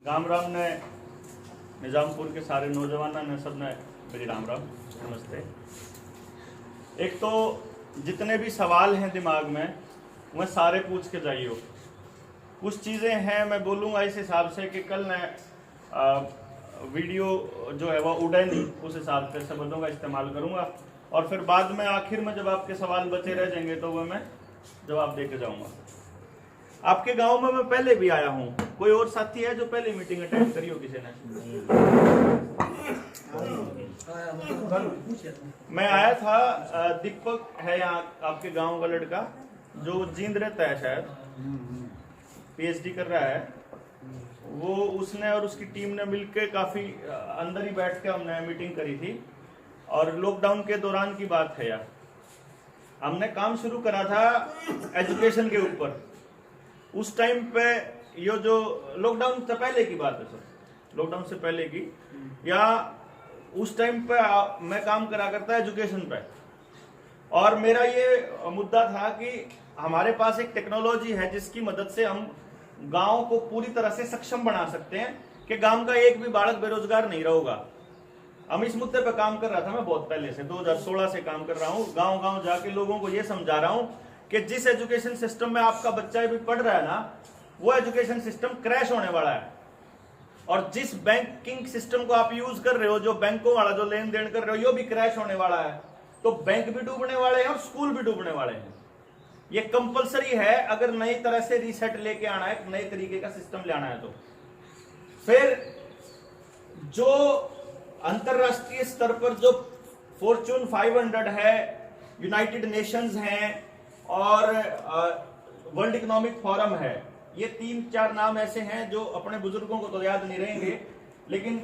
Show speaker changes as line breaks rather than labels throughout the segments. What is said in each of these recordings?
राम राम ने निजामपुर के सारे नौजवानों ने सब ने मेरी राम राम नमस्ते। एक तो जितने भी सवाल हैं दिमाग में वह सारे पूछ के जाइयो। कुछ चीज़ें हैं मैं बोलूँगा इस हिसाब से कि कल मैं वीडियो जो है वह उड़े नहीं, उस हिसाब से शब्दों का इस्तेमाल करूँगा और फिर बाद में आखिर में जब आपके सवाल बचे रह जाएंगे तो वह मैं जवाब दे के जाऊँगा। आपके गांव में मैं पहले भी आया हूँ। कोई और साथी है जो पहले मीटिंग अटेंड करी हो किसी ने? मैं आया था। दीपक है यहाँ आपके गांव का लड़का जो जींद रहता है, शायद पीएचडी कर रहा है वो। उसने और उसकी टीम ने मिलकर काफी अंदर ही बैठ के हमने मीटिंग करी थी और लॉकडाउन के दौरान की बात है यार। हमने काम शुरू करा था एजुकेशन के ऊपर। उस टाइम पे ये जो लॉकडाउन से पहले की बात है सर, लॉकडाउन से पहले की, या उस टाइम पे मैं काम करा करता एजुकेशन पे और मेरा ये मुद्दा था कि हमारे पास एक टेक्नोलॉजी है जिसकी मदद से हम गांव को पूरी तरह से सक्षम बना सकते हैं कि गांव का एक भी बालक बेरोजगार नहीं रहेगा। हम इस मुद्दे पे काम कर रहा था मैं बहुत पहले से, 2016 से काम कर रहा हूँ। गांव गांव जाके लोगों को ये समझा रहा हूँ कि जिस एजुकेशन सिस्टम में आपका बच्चा भी पढ़ रहा है ना, वो एजुकेशन सिस्टम क्रैश होने वाला है। और जिस बैंकिंग सिस्टम को आप यूज कर रहे हो, जो बैंकों वाला जो लेन देन कर रहे हो, ये भी क्रैश होने वाला है। तो बैंक भी डूबने वाले हैं और स्कूल भी डूबने वाले हैं। ये कंपलसरी है अगर नई तरह से रीसेट लेके आना है, नए तरीके का सिस्टम ले आना है। तो फिर जो अंतरराष्ट्रीय स्तर पर जो फॉर्च्यून 500 है, यूनाइटेड नेशंस हैं और वर्ल्ड इकोनॉमिक फोरम है, ये 3-4 नाम ऐसे हैं जो अपने बुजुर्गों को तो याद नहीं रहेंगे, लेकिन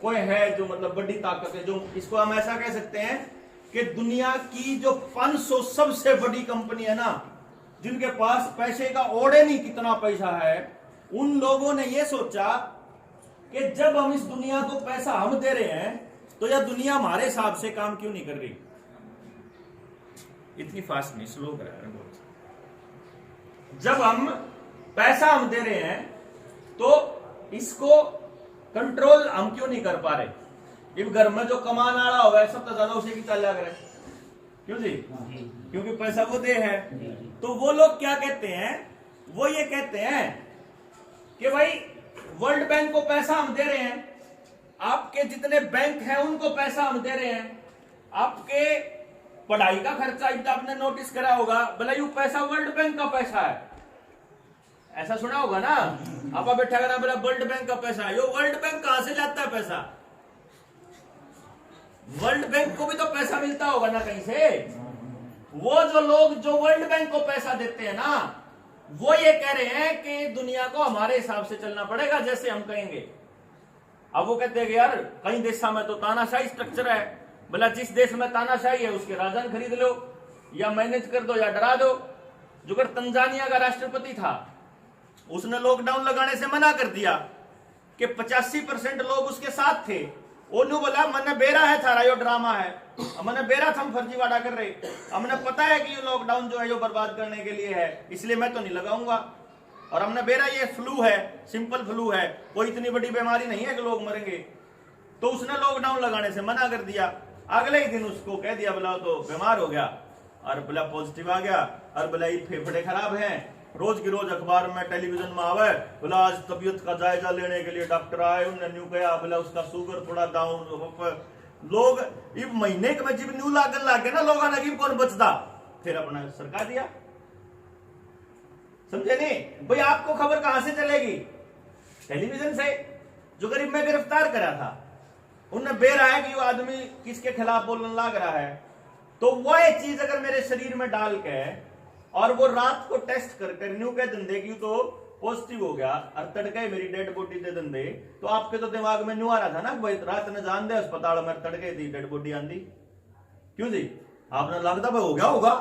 कोई है जो मतलब बड़ी ताकत है, जो इसको हम ऐसा कह सकते हैं कि दुनिया की जो 500 सबसे बड़ी कंपनी है ना, जिनके पास पैसे का ओढ़े नहीं कितना पैसा है, उन लोगों ने ये सोचा कि जब हम इस दुनिया को पैसा हम दे रहे हैं तो यह दुनिया हमारे हिसाब से काम क्यों नहीं कर रही। इतनी फास्ट नहीं, स्लो करा है बहुत। जब हम पैसा हम दे रहे हैं तो इसको कंट्रोल हम क्यों नहीं कर पा रहे। इस घर में जो कमान आ रहा होगा सब तो ज्यादा उसी की चल करे, क्यों जी? क्योंकि पैसा वो दे है। तो वो लोग क्या कहते हैं, वो ये कहते हैं कि भाई वर्ल्ड बैंक को पैसा हम दे रहे हैं, आपके जितने बैंक हैं उनको पैसा हम दे रहे हैं, आपके पढ़ाई का खर्चा आपने नोटिस करा होगा, भला यू पैसा वर्ल्ड बैंक का पैसा है, ऐसा सुना होगा ना। आप बैठा करा बोला वर्ल्ड बैंक का पैसा है। यो वर्ल्ड बैंक कहां से जाता है पैसा? वर्ल्ड बैंक को भी तो पैसा मिलता होगा ना कहीं से। वो जो लोग जो वर्ल्ड बैंक को पैसा देते हैं ना, वो ये कह रहे हैं कि दुनिया को हमारे हिसाब से चलना पड़ेगा जैसे हम कहेंगे। अब वो कहते हैं कि यार कई देशों में तो तानाशाही स्ट्रक्चर है, बोला जिस देश में तानाशाही है उसके राजन खरीद लो या मैनेज कर दो या डरा दो। जो कर तंजानिया का राष्ट्रपति था, उसने लॉकडाउन लगाने से मना कर दिया कि 85% लोग उसके साथ थे। ओनू बोला मने बेरा है थारा यो ड्रामा है, मने बेरा हम फर्जीवाड़ा कर रहे, हमने पता है कि ये लॉकडाउन जो है जो बर्बाद करने के लिए है, इसलिए मैं तो नहीं लगाऊंगा। और हमने बेरा ये फ्लू है, सिंपल फ्लू है, कोई इतनी बड़ी बीमारी नहीं है कि लोग मरेंगे। तो उसने लॉकडाउन लगाने से मना कर दिया। अगले ही दिन उसको कह दिया बोला तो बीमार हो गया और बोला पॉजिटिव आ गया और बोला ये फेफड़े खराब हैं। रोज की रोज अखबार में टेलीविजन में आवे बोला आज तबीयत का जायजा लेने के लिए डॉक्टर आए, उन्होंने न्यू गया बोला उसका शुगर थोड़ा डाउन। लोग इस महीने के में जब न्यू लागन लागे ना लोगों ने कौन बचता, फिर अपना सरकार दिया। समझे नहीं भाई? आपको खबर कहां से चलेगी? टेलीविजन से। जो गरीब में गिरफ्तार करा था उनने बेर आया कि वो आदमी किसके खिलाफ बोलने लग रहा है, तो वह चीज अगर मेरे शरीर में डाल के और वो रात को टेस्ट कर न्यू के धंधे की तो पॉजिटिव हो गया और तड़के मेरी डेड बॉडी दे धंधे, तो आपके तो दिमाग में न्यू आ रहा था ना भाई रात ने जान दे अस्पताल में तड़के थी डेड बॉडी आंदी, क्यों जी? आपने लगता भाई हो गया होगा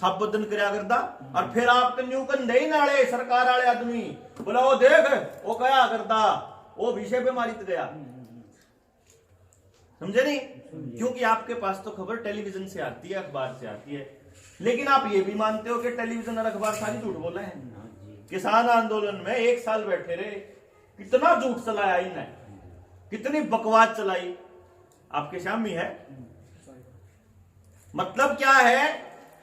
सब बदन करया करता और फिर आप तो न्यू कंधे ही नाले सरकार वाले आदमी बोला वो देख वो क्या करता, वो विषय पे मारित गया। समझे नहीं? क्योंकि आपके पास तो खबर टेलीविजन से आती है, अखबार से आती है। लेकिन आप ये भी मानते हो कि टेलीविजन और अखबार सारी झूठ बोल रहे हैं। किसान आंदोलन में 1 साल बैठे रहे, कितना झूठ चलाया इन्हें, कितनी बकवास चलाई, आपके सामने है। मतलब क्या है,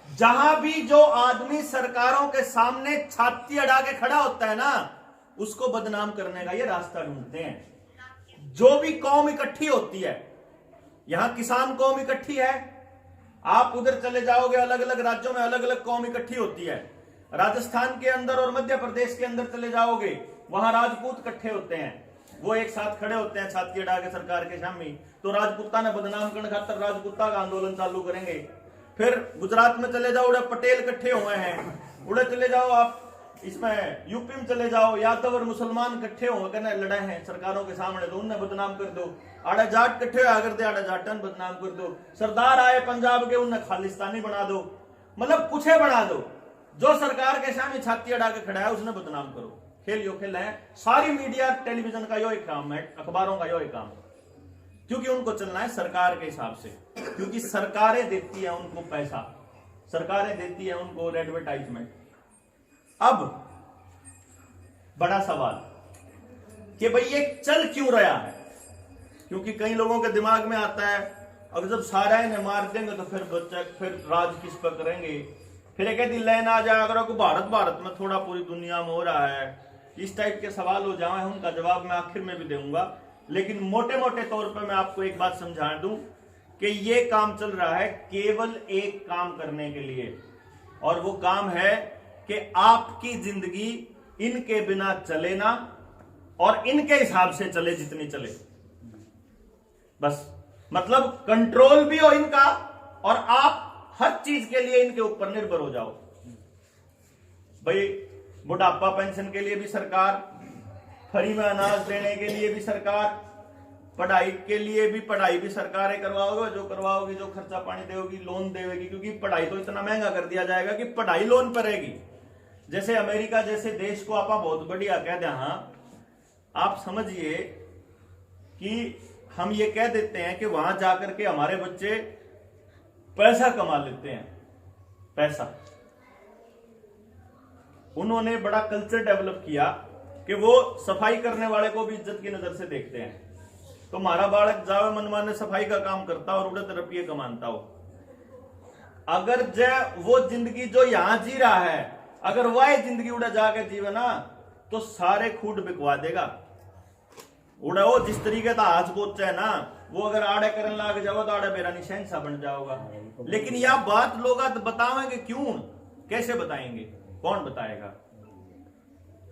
जहां भी जो आदमी सरकारों के सामने छाती अड़ा के खड़ा होता है ना, उसको बदनाम करने का ये रास्ता ढूंढते हैं। जो भी कौम इकट्ठी होती है, यहां किसान कौम इकट्ठी है, आप उधर चले जाओगे अलग अलग राज्यों में अलग अलग कौम इकट्ठी होती है। राजस्थान के अंदर और मध्य प्रदेश के अंदर चले जाओगे, वहां राजपूत इकट्ठे होते हैं, वो एक साथ खड़े होते हैं छाती अड़ा के सरकार के सामने। तो राजपूता ने बदनाम करने खातर राजपूता का आंदोलन चालू करेंगे। फिर गुजरात में चले जाओ, उड़े पटेल इकट्ठे हुए हैं, उड़े चले जाओ आप इसमें यूपी में चले जाओ, यादव और मुसलमान इकट्ठे हो करने लड़े हैं सरकारों के सामने, तो उन्हें बदनाम कर दो। आड़ा जाट इकट्ठे कर दे, आड़ा जाटन बदनाम कर दो। सरदार आए पंजाब के, उन्हें खालिस्तानी बना दो, मतलब कुछ बना दो। जो सरकार के सामने छाती अड़ा के खड़ा है उसने बदनाम करो। खेल यो खेल है, सारी मीडिया टेलीविजन का यो एक काम है, अखबारों का यो एक काम है, क्योंकि उनको चलना है सरकार के हिसाब से, क्योंकि सरकारें देती है उनको पैसा, सरकारें देती है उनको एडवर्टाइजमेंट। अब बड़ा सवाल कि भाई ये चल क्यों रहा है, क्योंकि कई लोगों के दिमाग में आता है अगर जब सारा इन्हें मार देंगे तो फिर बच्चा फिर राज किस पर करेंगे, फिर एक लाइन आ जाए अगर भारत में थोड़ा पूरी दुनिया में हो रहा है, इस टाइप के सवाल हो जाए। उनका जवाब मैं आखिर में भी दूंगा, लेकिन मोटे मोटे तौर पर मैं आपको एक बात समझा दूं कि ये काम चल रहा है केवल एक काम करने के लिए, और वो काम है कि आपकी जिंदगी इनके बिना चले ना, और इनके हिसाब से चले जितनी चले, बस। मतलब कंट्रोल भी हो इनका, और आप हर चीज के लिए इनके ऊपर निर्भर हो जाओ। भाई बुढ़ापा पेंशन के लिए भी सरकार, फ्री में अनाज देने के लिए भी सरकार, पढ़ाई के लिए भी पढ़ाई भी सरकारें करवाओगे, जो करवाओगी, जो खर्चा पानी देगी, लोन देगी, क्योंकि पढ़ाई तो इतना महंगा कर दिया जाएगा कि पढ़ाई लोन पर रहेगी। जैसे अमेरिका जैसे देश को आप बहुत बढ़िया कह दें, हाँ आप समझिए कि हम ये कह देते हैं कि वहां जाकर के हमारे बच्चे पैसा कमा लेते हैं, पैसा। उन्होंने बड़ा कल्चर डेवलप किया कि वो सफाई करने वाले को भी इज्जत की नजर से देखते हैं। तो हमारा बालक जावे मनमाने सफाई का काम करता और उड़े रुपये कमाता हो, अगर वो जिंदगी जो यहां जी रहा है, अगर वह जिंदगी उड़ा जाके जीवे ना, तो सारे खूट बिकवा देगा। उड़ा वो जिस तरीके का हाथ बोच है ना, वो अगर आड़े करने लग जाओ तो आड़े मेरा निशान सा बन जाओगा। लेकिन यह बात लोग बतावेंगे क्यों, कैसे बताएंगे, कौन बताएगा?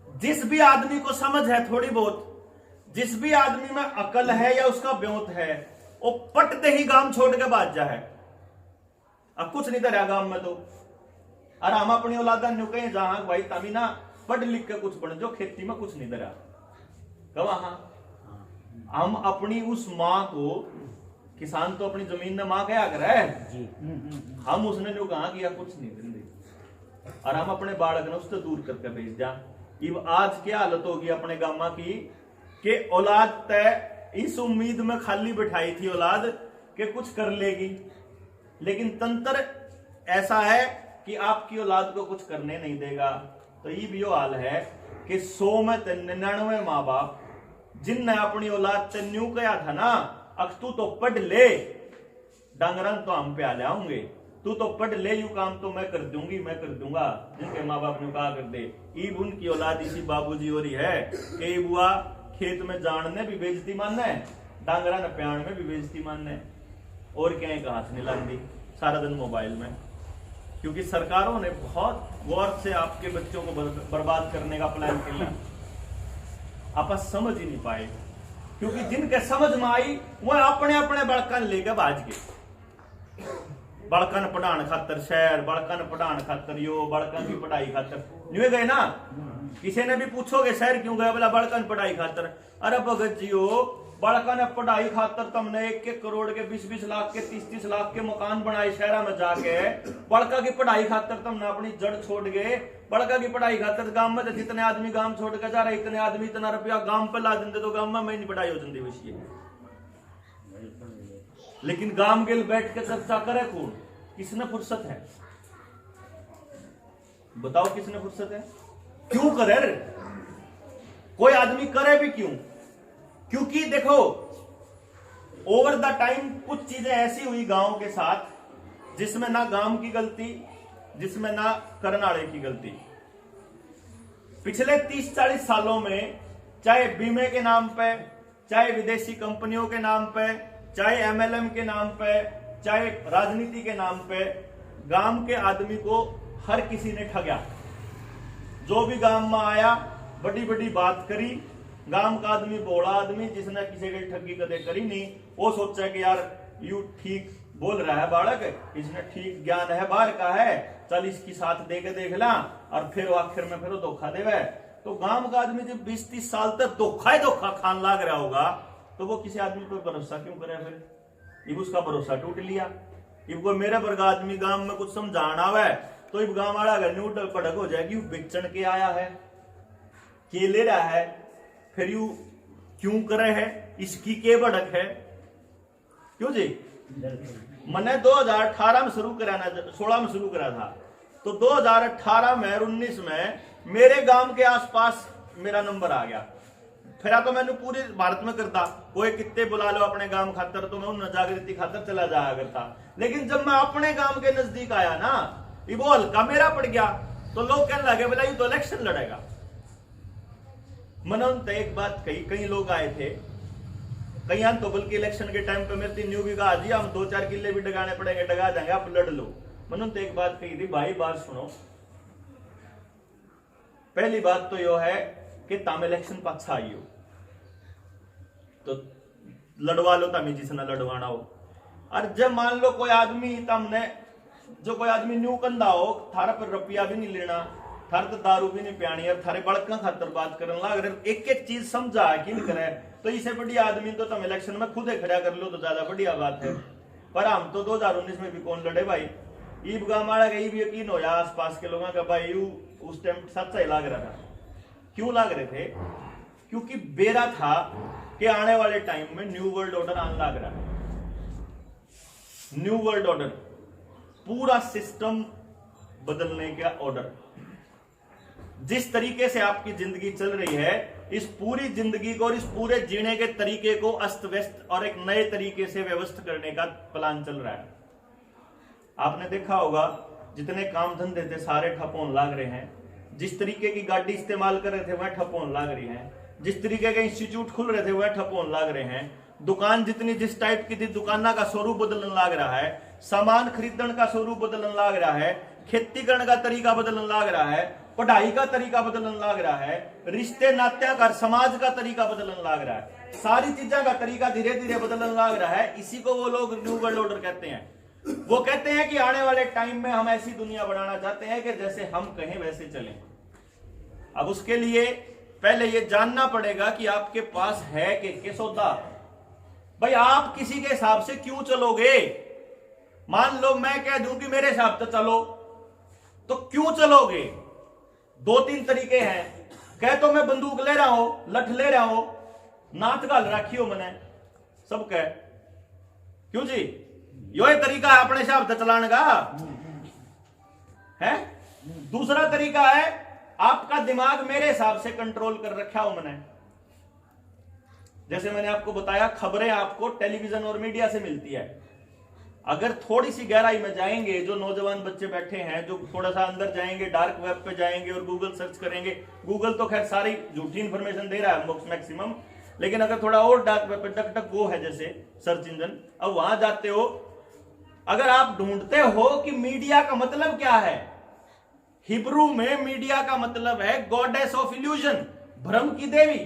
जिस भी आदमी को समझ है थोड़ी बहुत, जिस भी आदमी में अकल है या उसका ब्योत है, वो पटते ही गांव छोड़ के भाग जा है। अब कुछ नहीं तरह गांव में तो, अरे हम अपनी औलादा न्यू कहीं जहां भाई तभी ना पढ़ लिख के कुछ बन जो, खेती में कुछ नहीं तरह कहा। हाँ हम अपनी उस माँ को, किसान तो अपनी जमीन में माँ क्या कर है, हम उसने जो कहा कि कुछ नहीं देंगे, और हम अपने बालक ने उससे दूर करके भेज जा। आज क्या हालत होगी अपने गामा की कि औलाद तय इस उम्मीद में खाली बिठाई थी औलाद कि कुछ कर लेगी, लेकिन तंत्र ऐसा है कि आपकी औलाद को कुछ करने नहीं देगा। तो ये भी हाल है कि 100 में 99 माँ बाप जिनने अपनी औलाद से न्यू कहा था ना, अख तू तो पढ़ ले, डांगरन तो हम पे आ जाऊंगे, तू तो पढ़ ले, यू काम तो मैं कर दूंगी, मैं कर दूंगा, जिनके माँ बाप ने कहा कर दे। ईब उनकी औलाद इसी बाबूजी हो रही है कि बुआ खेत में जानने भी बेइज्जती मानना है, डांगरा न प्याण में भी बेइज्जती मानना है, और क्या एक हाथ नहीं लांदी सारा दिन मोबाइल में। क्योंकि सरकारों ने बहुत गौर से आपके बच्चों को बर्बाद करने का प्लान किया, आप समझ ही नहीं पाए। क्योंकि जिनके समझ में आई वह अपने अपने बड़कन लेके भाज गए, बड़कन पढ़ाने खातर शहर, बड़कन पढ़ाने खातर यो, बड़कन की पढ़ाई खातर नहीं गए ना। किसी ने भी पूछोगे शहर क्यों गए, बोला बड़कन पढ़ाई खातर। अरे भगत जी हो, बड़कन पढ़ाई खातर तुमने 1-1 करोड़ के 20-20 लाख के 30-30 लाख के मकान बनाए शहरा में जाके, बड़का की पढ़ाई खातर तुमने अपनी जड़ छोड़ गए। बड़का की पढ़ाई खातर गांव में जितने आदमी गांव छोड़ के जा रहे, इतने आदमी इतना रुपया गांव पे ला देंगे तो गांव में नहीं पढ़ाई हो जाती वैसी। लेकिन गांव के बैठ के चर्चा करे कौन, किसने फुर्सत है बताओ, किसने फुर्सत है? क्यों करे? कोई आदमी करे भी क्यों? क्योंकि देखो ओवर द टाइम कुछ चीजें ऐसी हुई गांव के साथ जिसमें ना गांव की गलती, जिसमें ना करनाड़े की गलती। पिछले 30-40 सालों में चाहे बीमे के नाम पे, चाहे विदेशी कंपनियों के नाम पे, चाहे एमएलएम के नाम पे, चाहे राजनीति के नाम पे, गांव के आदमी को हर किसी ने ठगा। जो भी गांव में आया बड़ी बड़ी बात करी। गांव का आदमी बोला आदमी जिसने किसी की ठगी कदे करी नहीं, वो सोचा कि यार यू ठीक बोल रहा है बालक, इसने ठीक ज्ञान है बाहर का है, चल इसकी साथ दे के देख ला, और फिर आखिर में फिर वो धोखा देवे। तो गांव का आदमी जब 20-30 साल तक धोखा ही धोखा खान लाग रहा होगा तो वो किसी आदमी पर भरोसा क्यों करे? फिर इब उसका भरोसा टूट लिया। इब कोई मेरे वर्ग आदमी गांव में कुछ समझाना है तो इब गांव वाला अगर न्यूट पड़क हो जाएगी, बेचन के आया है, के ले रहा है, फिर यू क्यों करे है, इसकी के भड़क है क्यों जी? मैंने 2018 में शुरू करा ना, 16 में शुरू करा था, तो 2018 में और 19 में मेरे गांव के आसपास मेरा नंबर आ गया। फिर तो मैंने पूरे भारत में करता, कोई कितने बुला लो अपने गांव खातर, तो मैं उन जागृति खातर चला जाया करता। लेकिन जब मैं अपने गांव के नजदीक आया ना, ये वो हल्का मेरा पड़ गया, तो लोग कहने लगे बोला ये तो इलेक्शन लड़ेगा। मनोन एक बात कई लोग आए थे, कई तो बल्कि इलेक्शन के टाइम पे मेरे न्यू भी कहा जी हम 2-4 किले भी डगाने पड़ेंगे, डगा जाएंगे, आप लड़ लो। मनोन तो एक बात कही थी, भाई बात सुनो, पहली बात तो यो है कि तम इलेक्शन पाछा आई हो तो लड़वा लो, तमी जिसने लड़वाना हो। और जब मान लो कोई आदमी तमने जो कोई आदमी न्यू कंधा हो, थारा पर रुपया भी नहीं लेना, थार तो दारू भी नहीं पियानी, और थारे बड़का खातर बात करने लग रहे, एक एक चीज समझा कि नहीं करे, तो इसे बड़ी आदमी तो तुम इलेक्शन में खुद खड़ा कर लो तो ज्यादा बढ़िया बात है। पर हम तो 2019 में भी कौन लड़े भाई, ईब गांव वाला गई भी यकीन हो जाए आसपास के लोगों का भाई यू उस टाइम सच्चा ही लाग रहा था। क्यों लाग रहे थे? क्योंकि बेरा था कि आने वाले टाइम में न्यू वर्ल्ड ऑर्डर आने लग रहा है। न्यू वर्ल्ड ऑर्डर, पूरा सिस्टम बदलने का ऑर्डर। जिस तरीके से आपकी जिंदगी चल रही है, इस पूरी जिंदगी को और इस पूरे जीने के तरीके को अस्त व्यस्त और एक नए तरीके से व्यवस्थित करने का प्लान चल रहा है। आपने देखा होगा जितने काम धंधे थे सारे ठप होने लग रहे हैं, जिस तरीके की गाड़ी इस्तेमाल कर रहे थे वह ठप होने लग रही है, जिस तरीके के इंस्टीट्यूट खुल रहे थे वह ठप होने लग रहे हैं, दुकान जितनी जिस टाइप की थी दुकाना का स्वरूप बदलने लग रहा है, सामान खरीदने का स्वरूप बदलने लग रहा है, खेती करने का तरीका बदलने लग रहा है, पढ़ाई का तरीका बदलने लग रहा है, रिश्ते नात्या का समाज का तरीका बदलने लग रहा है, सारी चीजों का तरीका धीरे धीरे बदलने लग रहा है। इसी को वो लोग न्यू वर्ल्ड ऑर्डर कहते हैं। वो कहते हैं कि आने वाले टाइम में हम ऐसी दुनिया बनाना चाहते हैं कि जैसे हम कहें वैसे चलें। अब उसके लिए पहले ये जानना पड़ेगा कि आपके पास है कि सौदा। भाई आप किसी के हिसाब से क्यों चलोगे? मान लो मैं कह दूं कि मेरे हिसाब से चलो, तो क्यों चलोगे? 2-3 तरीके हैं। कह तो मैं बंदूक ले रहा हूं, लठ ले रहा हूं, नाथ गाल रखी हो मैंने, सब कह क्यों जी? यो तरीका है अपने हिसाब से चलाने का है। दूसरा तरीका है आपका दिमाग मेरे हिसाब से कंट्रोल कर रखा हो मैंने। जैसे मैंने आपको बताया खबरें आपको टेलीविजन और मीडिया से मिलती है। अगर थोड़ी सी गहराई में जाएंगे, जो नौजवान बच्चे बैठे हैं जो थोड़ा सा अंदर जाएंगे, डार्क वेब पे जाएंगे और गूगल सर्च करेंगे, गूगल तो खैर सारी झूठी इंफॉर्मेशन दे रहा है मैक्सिमम, लेकिन अगर थोड़ा और डार्क वेब पे डक डक गो है जैसे सर्च इंजन, अब वहां जाते हो, अगर आप ढूंढते हो कि मीडिया का मतलब क्या है, हिब्रू में मीडिया का मतलब है गॉडेस ऑफ इल्यूजन, भ्रम की देवी,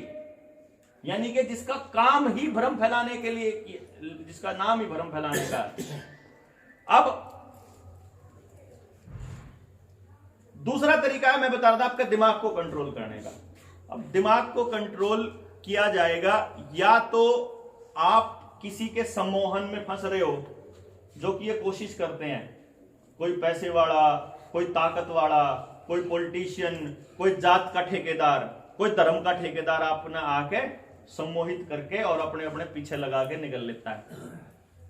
यानी कि जिसका काम ही भ्रम फैलाने के लिए, जिसका नाम ही भ्रम फैलाने का। अब दूसरा तरीका है, मैं बता रहा था आपके दिमाग को कंट्रोल करने का। अब दिमाग को कंट्रोल किया जाएगा या तो आप किसी के सम्मोहन में फंस रहे हो, जो कि ये कोशिश करते हैं, कोई पैसे वाला, कोई ताकत वाला, कोई पॉलिटिशियन, कोई जात का ठेकेदार, कोई धर्म का ठेकेदार अपना आके सम्मोहित करके और अपने अपने पीछे लगा के निकल लेता है।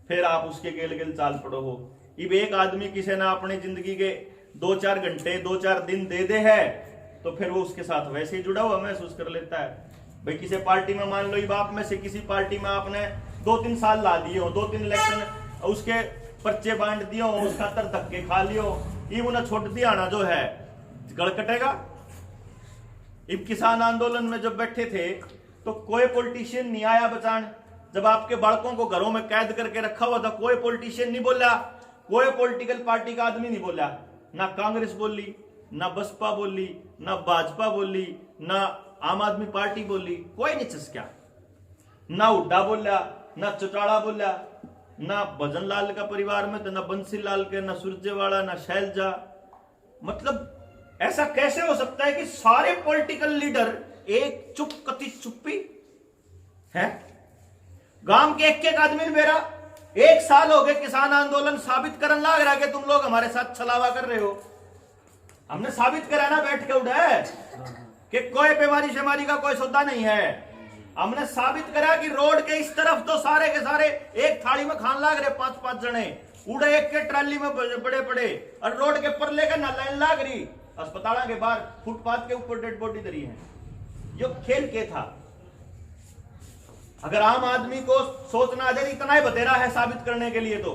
फिर आप उसके गेल गेल चाल पड़ो हो। इब एक आदमी किसी ने अपनी जिंदगी के 2-4 घंटे 2-4 दिन दे दे है, तो फिर वो उसके साथ वैसे ही जुड़ा हुआ महसूस कर लेता है। भाई किसी पार्टी में मान लो ये बाप में से किसी पार्टी में आपने 2-3 साल ला दिए हो, 2-3 इलेक्शन उसके पर्चे बांट दिए हो, उसका तर धक्के खा लियो, ये उन्हें छोड़ दिया ना जो है गड़ कटेगा। इब किसान आंदोलन में जब बैठे थे तो कोई पॉलिटिशियन नहीं आया बचान। जब आपके बालकों को घरों में कैद करके रखा हुआ था कोई पॉलिटिशियन नहीं बोला, कोई पॉलिटिकल पार्टी का आदमी नहीं बोला। ना कांग्रेस बोली, ना बसपा बोली, ना भाजपा बोली, ना आम आदमी पार्टी बोली, कोई नहीं चस्का। ना हुड्डा बोला, ना चौटाला बोला, ना भजन लाल का परिवार में तो ना बंसी लाल के, ना सुरजेवाला, ना शैलजा। मतलब ऐसा कैसे हो सकता है कि सारे पॉलिटिकल लीडर एक चुप कति चुप्पी है। गांव के एक आदमी ने मेरा 1 साल हो गए किसान आंदोलन साबित करने लग रहा है कि तुम लोग हमारे साथ छलावा कर रहे हो। हमने साबित कराना बैठ के उठा है कि कोई बीमारी शेमारी का कोई सौदा नहीं है। हमने साबित करा कि रोड के इस तरफ तो सारे के सारे एक थाली में खान लाग रहे 5-5 जने, उड़े एक के ट्राली में बड़े बड़े, और रोड के परले का ना लाइन लाग रही, अस्पताल के बाहर फुटपाथ के ऊपर डेड बॉडी धरी है। यो खेल के था। अगर आम आदमी को सोचना आ जाए इतना ही बतेरा है साबित करने के लिए तो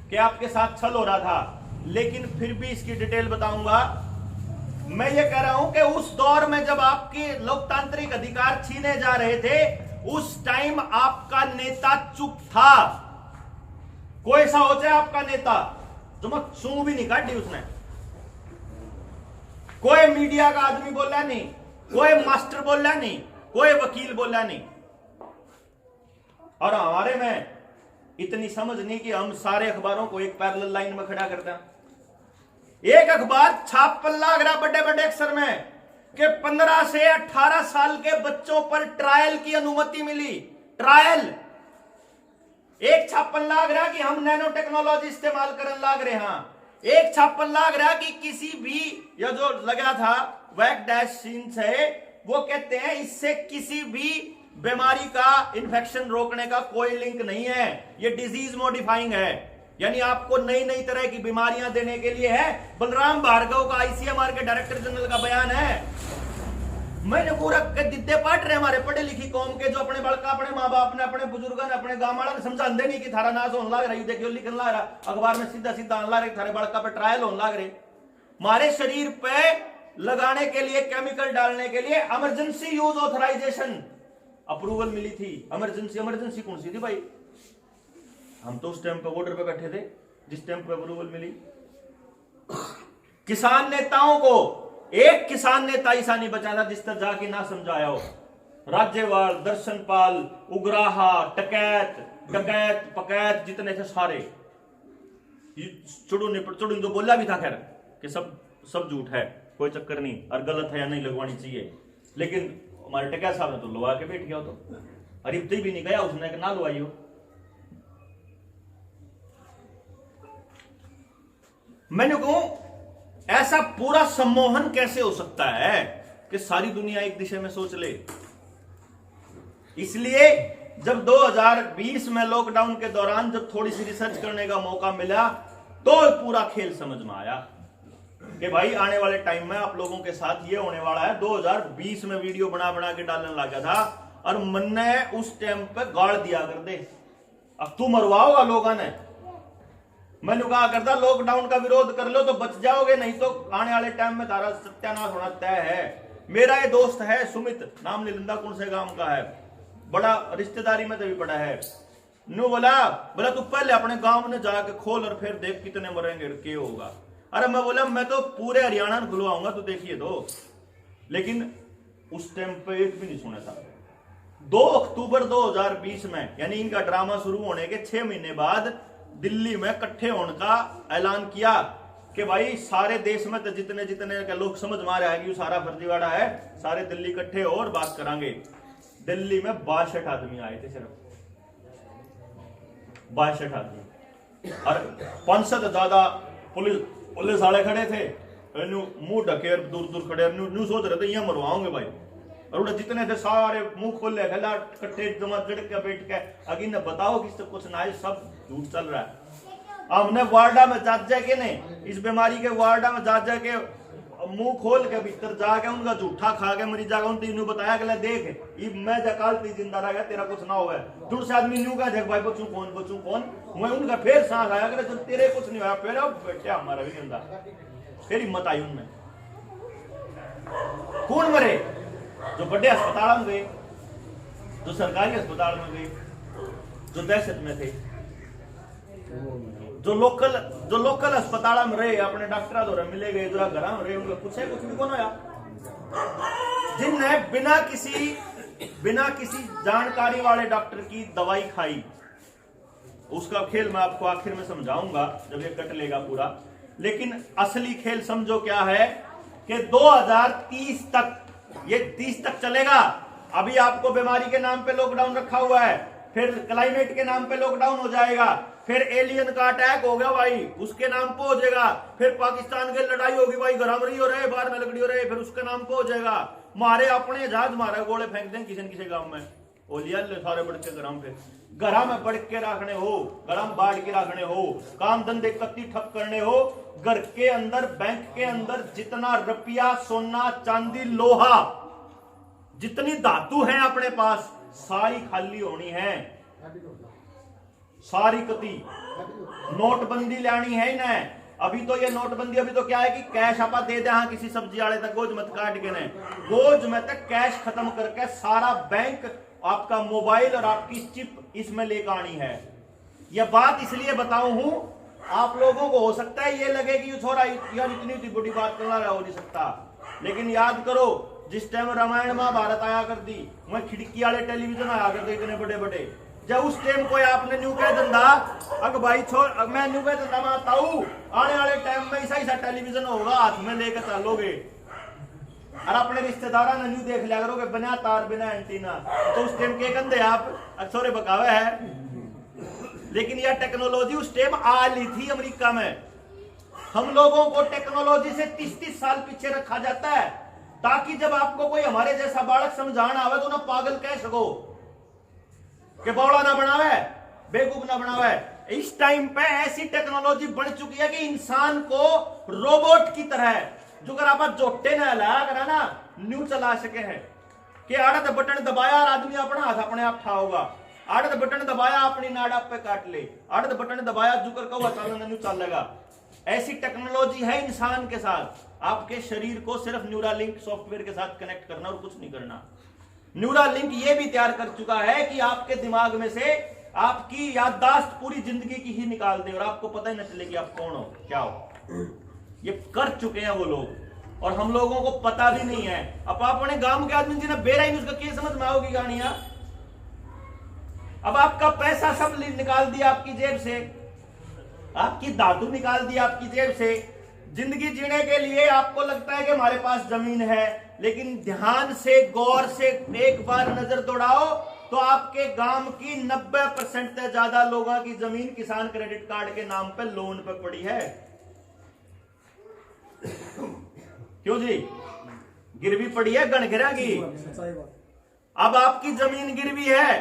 कि आपके साथ छल हो रहा था, लेकिन फिर भी इसकी डिटेल बताऊंगा। मैं ये कह रहा हूं कि उस दौर में जब आपके लोकतांत्रिक अधिकार छीने जा रहे थे उस टाइम आपका नेता चुप था। कोई सा हो जाए आपका नेता जो मत सूं भी नहीं काटी उसने, कोई मीडिया का आदमी बोला नहीं, कोई मास्टर बोला नहीं, कोई वकील बोला नहीं। और हमारे में इतनी समझ नहीं कि हम सारे अखबारों को एक पैरेलल लाइन में खड़ा करते हैं। एक अखबार छाप पर लाग रहा बड़े बड़े अक्षर में कि 15 से 18 साल के बच्चों पर ट्रायल की अनुमति मिली। ट्रायल एक छापन लाग रहा कि हम नैनो टेक्नोलॉजी इस्तेमाल करने लाग रहे हैं। एक छापन लाग रहा कि किसी भी या जो लगा था वैक डैश सीन से वो कहते हैं इससे किसी भी बीमारी का इन्फेक्शन रोकने का कोई लिंक नहीं है, ये डिजीज मॉडिफाइंग है, यानी आपको नई नई तरह की बीमारियां देने के लिए है। बलराम भार्गव का आईसीएमआर के डायरेक्टर जनरल का बयान है। मैंने पूरा दिद्दे पाट रहे हमारे पढ़े लिखी कौम के जो अपने बड़का अपने माँ बाप ने अपने बुजुर्ग ने अपने गांव वाला ने समझा दे नहीं कि थारा नाश होने लग रहा, देखियो लिखने लग रहा अखबार में सीधा सीधा आने लग रहे थारे बड़का पे ट्रायल होने लग रहे। हमारे शरीर पे लगाने के लिए केमिकल डालने के लिए इमरजेंसी यूज ऑथराइजेशन अप्रूवल मिली थी। इमरजेंसी कौन सी थी भाई? हम तो उस टाइम पे बॉर्डर पे बैठे थे जिस टाइम पे अप्रूवल मिली। किसान नेताओं को एक किसान नेता ऐसा नहीं बचाना जिस तरह जाके ना समझाया हो। राज्यवाल, दर्शनपाल, उग्राहा, डकैत पकैत जितने थे सारे, चुड़ू तो बोला भी था खैर कि सब झूठ है, कोई चक्कर नहीं, और गलत है या नहीं लगवानी चाहिए, लेकिन हमारे टकैत साहब ने तो लगा के बैठ गया। तो अरिफ्ती भी नहीं गया उसने ना लुवाई हो। मैंने कहूं ऐसा पूरा सम्मोहन कैसे हो सकता है कि सारी दुनिया एक दिशा में सोच ले। इसलिए जब 2020 में लॉकडाउन के दौरान जब थोड़ी सी रिसर्च करने का मौका मिला तो पूरा खेल समझ में आया कि भाई आने वाले टाइम में आप लोगों के साथ ये होने वाला है। 2020 में वीडियो बना बना के डालने लगा था और मन ने उस टाइम पे गाड़ दिया कर दे, अब तू मरवाओगा लोगों ने। मैंने कहा करता लॉकडाउन का विरोध कर लो तो बच जाओगे, नहीं तो आने वाले टाइम में तारा सत्यानाश होना तय है। मेरा ये दोस्त है सुमित, नाम निलंदा कौन से गांव का है, बड़ा रिश्तेदारी में तभी पड़ा है। नु बोला तू पहले अपने गांव में जाके खोल और फिर देख कितने मरेंगे क्या होगा। अरे मैं बोला मैं तो पूरे हरियाणा में खुलवाऊंगा तो देखिए तो, लेकिन उस टाइम पे एक भी नहीं सुना था। 2 अक्टूबर 2020 में यानी इनका ड्रामा शुरू होने के 6 महीने बाद दिल्ली में इकट्ठे होने का ऐलान किया कि भाई सारे देश में तो जितने के लोग समझ में आ रहा है कि सारा फर्जीवाड़ा है, सारे दिल्ली इकट्ठे हो और बात करांगे। दिल्ली में 62 आदमी आए थे, सिर्फ 62 आदमी, और 500 से ज्यादा पुलिस वाले खड़े थे, मुंह ढके दूर खड़े, न्यू सोच रहे थे यहाँ मरवाओगे भाई। और जितने थे सारे मुंह खोले खला कट्ठे जमा जड़ के बैठ के अगी ने बताओ कि कुछ ना है, सब झूठ चल रहा है। हमने वार्डा में जा के ने इस बीमारी के वार्डा में जा के मुंह खोल के भीतर जाके उनका झूठा खा के मरी जागा। उन तीनों बताया कि देख ये मैं जकालती जिंदा रह गया, तेरा कुछ ना हुआ। दूर से आदमी न्यू का देख भाई बचू कौन मैं उनका फिर सांस आया कर जब तेरे कुछ नहीं हुआ, फिर बेटे हमारा भी जिंदा। फिर हिम्मत आई उनमें। कौन मरे? जो बड़े अस्पताल में गए, जो सरकारी अस्पताल में गए, जो दहशत में थे, जो लोकल अस्पताल में रहे, अपने डॉक्टर द्वारा मिले गए, जो घर में रहे, उनको कुछ भी कौन होया। जिनने बिना किसी जानकारी वाले डॉक्टर की दवाई खाई, उसका खेल मैं आपको आखिर में समझाऊंगा जब ये कट लेगा पूरा। लेकिन असली खेल समझो क्या है कि 2030 तक, ये 30 तक चलेगा। अभी आपको बीमारी के नाम पे लॉकडाउन रखा हुआ है, फिर क्लाइमेट के नाम पे लॉकडाउन हो जाएगा, फिर एलियन का अटैक हो गया भाई, उसके नाम पे हो जाएगा, फिर पाकिस्तान की लड़ाई होगी भाई, गरामरी हो रहे, बाहर में लकड़ी हो रहे, फिर उसके नाम पे हो जाएगा। मारे अपने जहाज मारे गोले फेंक दें किसी न किसी गांव में, ओलिया सारे बढ़ के गरम पे घरा में बढ़ के रखने हो, गरम बाढ़ के रखने हो, काम धंधे कत्ती ठप करने हो, घर के अंदर बैंक के अंदर जितना रुपया सोना चांदी लोहा जितनी धातु है अपने पास सारी खाली होनी है, सारी कती। नोटबंदी लानी है इन्हें। अभी तो ये नोटबंदी अभी तो क्या है कि कैश आपा दे दे, हाँ किसी सब्जी वाले तक गोज मत काट के नहीं, गोज में तक कैश खत्म करके सारा बैंक आपका मोबाइल और आपकी चिप इसमें लेकर आनी है। यह बात इसलिए बताऊं हूं, आप लोगों को हो सकता है ये लगे कि छोरा यार इतनी बड़ी बात करना हो नहीं सकता, लेकिन याद करो जिस टाइम रामायण महाभारत आया कर दी, वह खिड़की वाले टेलीविजन आया करते इतने बड़े बड़े, जब उस टाइम कोई आपने न्यू कह धंधा अगर भाई छोड़ मैं न्यू कह धंधा मारता हूं, आने वाले टाइम में ऐसा टेलीविजन होगा हाथ में लेकर चलोगे और अपने रिश्तेदारा ने न्यू देख लिया करोगे बिना तार बिना एंटीना, तो उस टाइम के कंधे आप अक्सर बकावे है। लेकिन यह टेक्नोलॉजी उस टाइम आ ली थी अमेरिका में। हम लोगों को टेक्नोलॉजी से 30-30 साल पीछे रखा जाता है ताकि जब आपको कोई हमारे जैसा बालक समझाना आवे तो ना पागल कह सको कि बौड़ा ना बनावे, बेवकूफ ना बनावे। इस टाइम पे ऐसी टेक्नोलॉजी बढ़ चुकी है कि इंसान को रोबोट की तरह जो अगर आप जोटे ना लाया करा ना न्यू चला सके हैं कि आड़त बटन दबाया और आदमी अपना हाथ अपने आप ठा होगा, आड़त बटन दबाया अपनी नाड़ा पे काट ले, आड़त बटन दबाया जुकर का चलना न्यू चलेगा। ऐसी टेक्नोलॉजी है इंसान के साथ। आपके शरीर को सिर्फ न्यूरालिंक सॉफ्टवेयर के साथ कनेक्ट करना और कुछ नहीं करना। न्यूरालिंक ये भी तैयार कर चुका है कि आपके दिमाग में से आपकी याददाश्त पूरी जिंदगी की ही निकाल दे और आपको पता ही न चले कि आप कौन हो क्या हो। ये कर चुके हैं वो लोग और हम लोगों को पता भी नहीं है। अब आप अपने गांव के आदमी जिन्हें बेरा ही उसका क्या समझ में आओगी कहानियां। अब आपका पैसा सब निकाल दिया आपकी जेब से, आपकी धातु निकाल दी आपकी जेब से। जिंदगी जीने के लिए आपको लगता है कि हमारे पास जमीन है, लेकिन ध्यान से गौर से एक बार नजर दौड़ाओ तो आपके गांव की 90% से ज्यादा लोगों की जमीन किसान क्रेडिट कार्ड के नाम पे लोन पे पड़ी है। क्यों जी? गिरवी पड़ी है गणगिरा की। अब आपकी जमीन गिरवी है,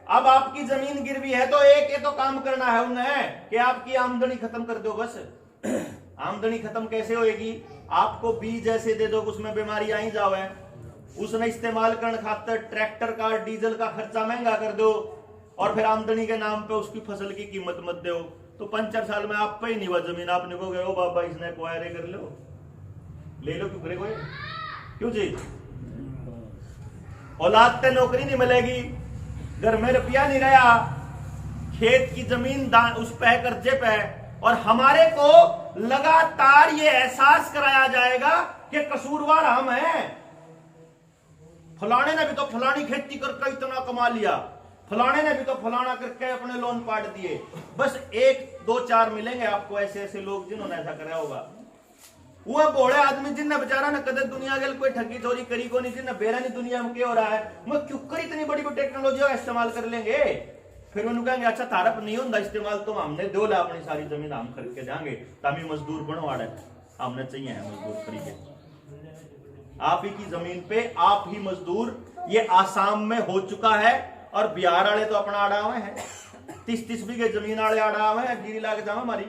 अब आपकी जमीन गिरवी है तो एक तो काम करना है उन्हें कि आपकी आमदनी खत्म कर दो। बस आमदनी खत्म कैसे होएगी? आपको बीज ऐसे दे दो उसमें बीमारी आई जावे, उसने इस्तेमाल करने खातर ट्रैक्टर का डीजल का खर्चा महंगा कर दो और फिर आमदनी के नाम पे उसकी फसल की कीमत मत दो, तो 5-4 साल में आप पे ही नहीं हुआ जमीन। आप निकोगे ओ बाबा इसने क्वायरे कर लो, ले लो क्यों करे कोई, क्यों जी? औलाद पे नौकरी नहीं मिलेगी, घर में रुपया नहीं रहा, खेत की जमीन उस पे कर्जे पे, और हमारे को लगातार ये एहसास कराया जाएगा कि कसूरवार हम हैं। फलाने ने भी तो फलानी खेती करके इतना कमा लिया, फलाने ने भी तो फलाना करके अपने लोन पाट दिए। बस 1-2-4 मिलेंगे आपको ऐसे ऐसे लोग जिन्होंने ऐसा करा होगा। वो बोले आदमी जिनने बेचारा ने कदे दुनिया के कोई ठगी चोरी करी को नहीं, जिनने बेरा नहीं दुनिया में क्या हो रहा है, मैं क्यों कर इतनी बड़ी बड़ी टेक्नोलॉजी का इस्तेमाल कर लेंगे। फिर उन्होंने कहेंगे अच्छा तारप नहीं होता इस्तेमाल तो हमने दो ला अपनी सारी जमीन हम खरीद के जाएंगे, ताकि मजदूर बनवाड़े हमने चाहिए है मजदूर खरीदे। आप ही की जमीन पे आप ही मजदूर, ये आसाम में हो चुका है और बिहार वाले तो अपना आड़ा हुए हैं। 30-30 बीघे जमीन वाले आड़ा हुए हैं, गिरी लाग जाओ हमारी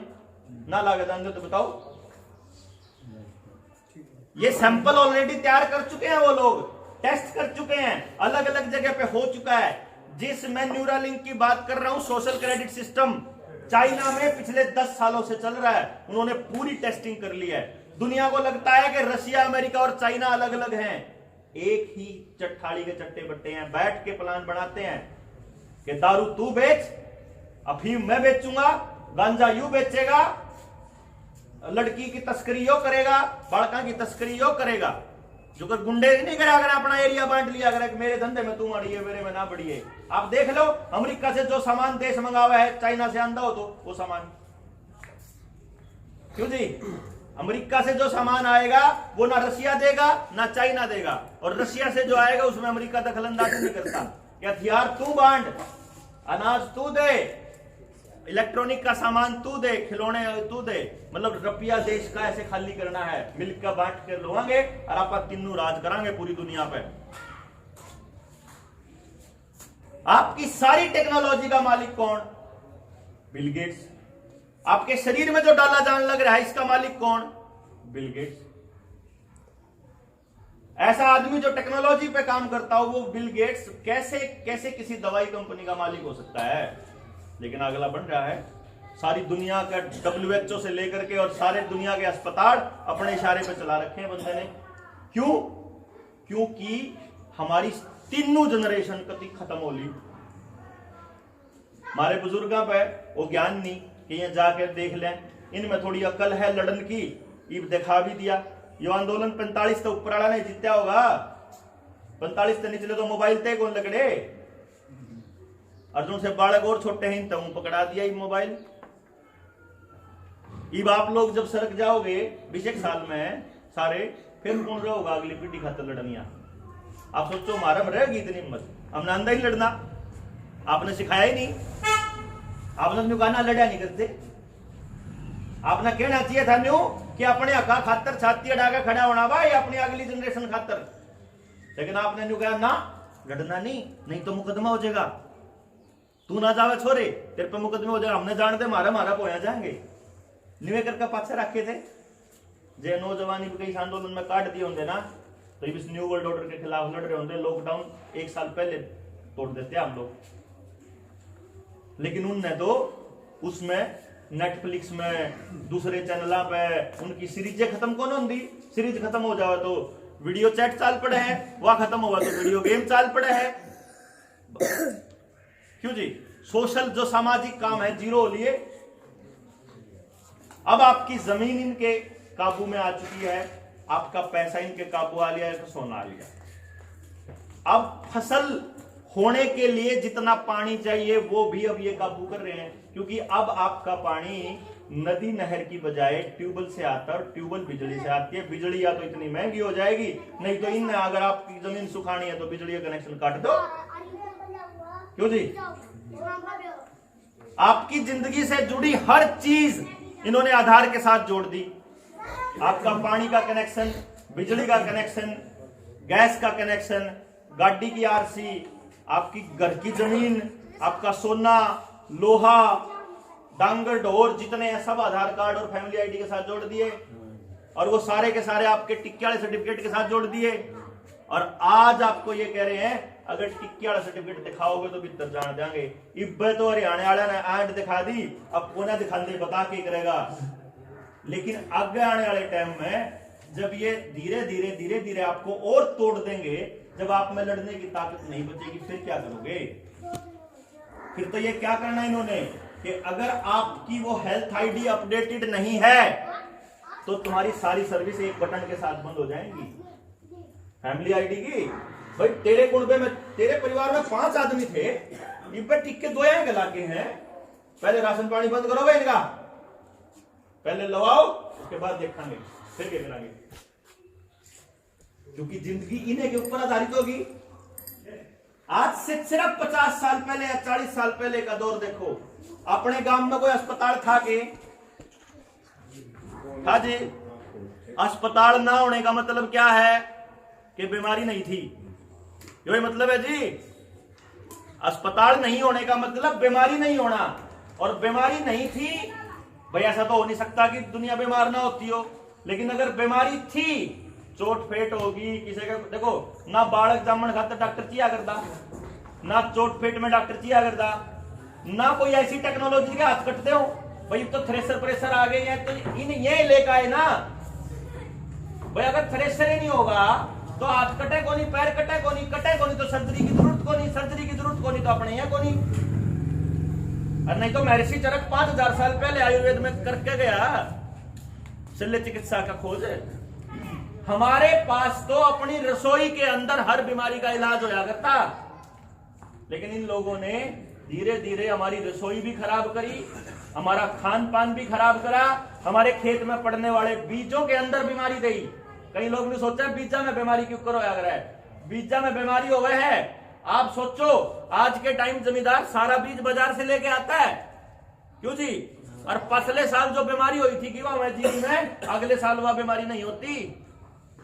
ना लागे जाएंगे तो बताओ। ये सैंपल ऑलरेडी तैयार कर चुके हैं, वो लोग टेस्ट कर चुके हैं, अलग अलग जगह पे हो चुका है। जिस मैं न्यूरालिंक की बात कर रहा हूं, सोशल क्रेडिट सिस्टम चाइना में पिछले 10 सालों से चल रहा है, उन्होंने पूरी टेस्टिंग कर ली है। दुनिया को लगता है कि रशिया, अमेरिका और चाइना अलग अलग हैं, एक ही चट्टाड़ी के चट्टे बट्टे हैं। बैठ के प्लान बनाते हैं कि दारू तू बेच, अफीम मैं बेचूंगा, गांजा यू बेचेगा, लड़की की तस्करी यो करेगा, बालका की तस्करी यो करेगा। जो कर गुंडे नहीं करे, अगर अपना एरिया बांट लिया, अगर मेरे धंधे में तू अड़िए, मेरे में ना बढ़िए। आप देख लो, अमेरिका से जो सामान देश मंगावा है, चाइना से आंदा हो तो वो सामान क्यों जी? अमेरिका से जो सामान आएगा वो ना रशिया देगा ना चाइना देगा, और रशिया से जो आएगा उसमें अमेरिका दखलंदाजी नहीं करता कि हथियार तू बांट, अनाज तू दे, इलेक्ट्रॉनिक का सामान तू दे, खिलौने तू दे। मतलब रुपया देश का ऐसे खाली करना है, मिल्क का बांट कर लोगे और आप तीनों राज करांगे पूरी दुनिया पे। आपकी सारी टेक्नोलॉजी का मालिक कौन? Bill Gates. आपके शरीर में जो डाला जान लग रहा है, इसका मालिक कौन? Bill Gates. ऐसा आदमी जो टेक्नोलॉजी पे काम करता हो, वो बिल गेट्स कैसे कैसे किसी दवाई कंपनी का मालिक हो सकता है? लेकिन अगला बन रहा है। सारी दुनिया का WHO से लेकर के और सारे दुनिया के अस्पताल अपने इशारे पे चला रखे हैं बंदे ने। क्यों? क्योंकि हमारी तीनों जनरेशन कति खत्म हो ली। हमारे बुजुर्गों पे वो ज्ञान नहीं कि ये जाकर देख लें, इनमें थोड़ी अकल है लड़न की, ये दिखा भी दिया। यो आंदोलन 45 तो ऊपर वाला नहीं जीत्या होगा, 45 से निचले तो मोबाइल थे कौन लगड़े। अर्जुन से बालक और छोटे हैं, तो पकड़ा दिया ये मोबाइल। अब आप लोग जब सड़क जाओगे 20 साल में सारे, फिर कौन रहोगा अगली पीढ़ी खातर लड़निया? आप सोचो हमारा में रहेगी इतनी हिम्मत? हमने अंदर ही लड़ना, आपने सिखाया ही नहीं। आपने न्यू कहना लड़ा नहीं करते, आपने कहना चाहिए था न्यू कि अपने हका खातर छाती अड़ा खड़ा होना भाई, अपनी अगली जनरेशन खातर। लेकिन आपने न्यू कहा ना, लड़ना नहीं तो मुकदमा हो जाएगा, तू ना जावे छोरे, तेरे पे मुकदमे हो जाएगा। हमने जानते मारा पोया जाएंगे। निवेकर का पाछे रखे थे जे नौजवानी भी कई आंदोलन में काट दिए होंगे ना, तो इस न्यू वर्ल्ड ऑर्डर के खिलाफ लड़ रहे होंगे। लॉकडाउन 1 साल पहले तोड़ देते हम लोग, लेकिन उनने तो उसमें नेटफ्लिक्स में दूसरे चैनल पे उनकी सीरीजें खत्म कौन होंगी? सीरीज खत्म हो जाए तो वीडियो चैट चाल पड़े हैं, वह खत्म हुआ तो वीडियो गेम चाल पड़े हैं। क्यों जी? सोशल जो सामाजिक काम है जीरो हो लिए। अब आपकी जमीन इनके काबू में आ चुकी है, आपका पैसा इनके काबू आ लिया है, तो सोना आ लिया। अब फसल होने के लिए जितना पानी चाहिए वो भी अब ये काबू कर रहे हैं, क्योंकि अब आपका पानी नदी नहर की बजाय ट्यूबवेल से आता है, और ट्यूबवेल बिजली से आती है। बिजली या तो इतनी महंगी हो जाएगी, नहीं तो इन अगर आपकी जमीन सुखानी है तो बिजली का कनेक्शन काट दो। क्यों जी? आपकी जिंदगी से जुड़ी हर चीज इन्होंने आधार के साथ जोड़ दी। आपका पानी का कनेक्शन, बिजली का कनेक्शन, गैस का कनेक्शन, गाड़ी की RC, आपकी घर की जमीन, आपका सोना, लोहा, डांगर ढोर जितने हैं सब आधार कार्ड और फैमिली ID के साथ जोड़ दिए, और वो सारे के सारे आपके टिक्के वाले सर्टिफिकेट के साथ जोड़ दिए। और आज आपको ये कह रहे हैं अगर टिक्के वाला सर्टिफिकेट दिखाओगे तो भीतर जान देंगे। इब्बे तो हरियाणा वाला ने ऐड दिखा दी, अब कोना दिखाते बता के करेगा। लेकिन आगे आने वाले टाइम में जब ये धीरे धीरे आपको और तोड़ देंगे, जब आप में लड़ने की ताकत नहीं बचेगी, फिर क्या करोगे? फिर तो ये क्या करना इन्होंने कि अगर आपकी वो हेल्थ ID अपडेटेड नहीं है तो तुम्हारी सारी सर्विस एक बटन के साथ बंद हो जाएंगी। फैमिली ID की भाई, तेरे कुनबे में, तेरे परिवार में 5 आदमी थे, इब्बे टिक्के 2 यहाँ के लाके हैं, पहले राशन पानी बंद करो भाई इनका, पहले लगाओ, उसके बाद देखेंगे फिर क्या करेंगे। क्योंकि जिंदगी इन्हीं के ऊपर आधारित होगी। आज से सिर्फ 50 साल पहले या 40 साल पहले का दौर देखो, अपने गांव में कोई अस्पताल था कि था जी? अस्पताल ना होने का मतलब क्या है कि बीमारी नहीं थी, यही मतलब है जी। अस्पताल नहीं होने का मतलब बीमारी नहीं होना, और बीमारी नहीं थी भाई, ऐसा तो हो नहीं सकता कि दुनिया बीमार ना होती हो। लेकिन अगर बीमारी थी चोट फेट होगी किसी का, देखो ना बालक जामन खातर डॉक्टर चिया करता, ना चोट फेट में डॉक्टर चिया करता, ना कोई ऐसी टेक्नोलॉजी के हाथ कटते हो भाई। तो थ्रेसर प्रेशर आ गए हैं तो इन ये लेकर आए ना भाई। अगर थ्रेसर ही नहीं होगा तो हाथ कटे को नहीं, पैर कटे को नहीं, कटे को नहीं तो सर्जरी की जरूरत को नहीं, सर्जरी की जरूरत को नहीं तो अपने यहाँ को नहीं। और नहीं तो महर्षि चरक 5000 साल पहले आयुर्वेद में करके गया शल्य चिकित्सा का खोज। हमारे पास तो अपनी रसोई के अंदर हर बीमारी का इलाज होया करता, लेकिन इन लोगों ने धीरे धीरे हमारी रसोई भी खराब करी, हमारा खान पान भी खराब करा, हमारे खेत में पड़ने वाले बीजों के अंदर बीमारी दी। कई लोग ने सोचा बीजा में बीमारी क्यों करो यार है, बीजा में बीमारी हो गए है। आप सोचो आज के टाइम जमींदार सारा बीज बाजार से लेके आता है, क्यों जी? और पिछले साल जो बीमारी हुई थी कि वह जीवन में अगले साल वह बीमारी नहीं होती,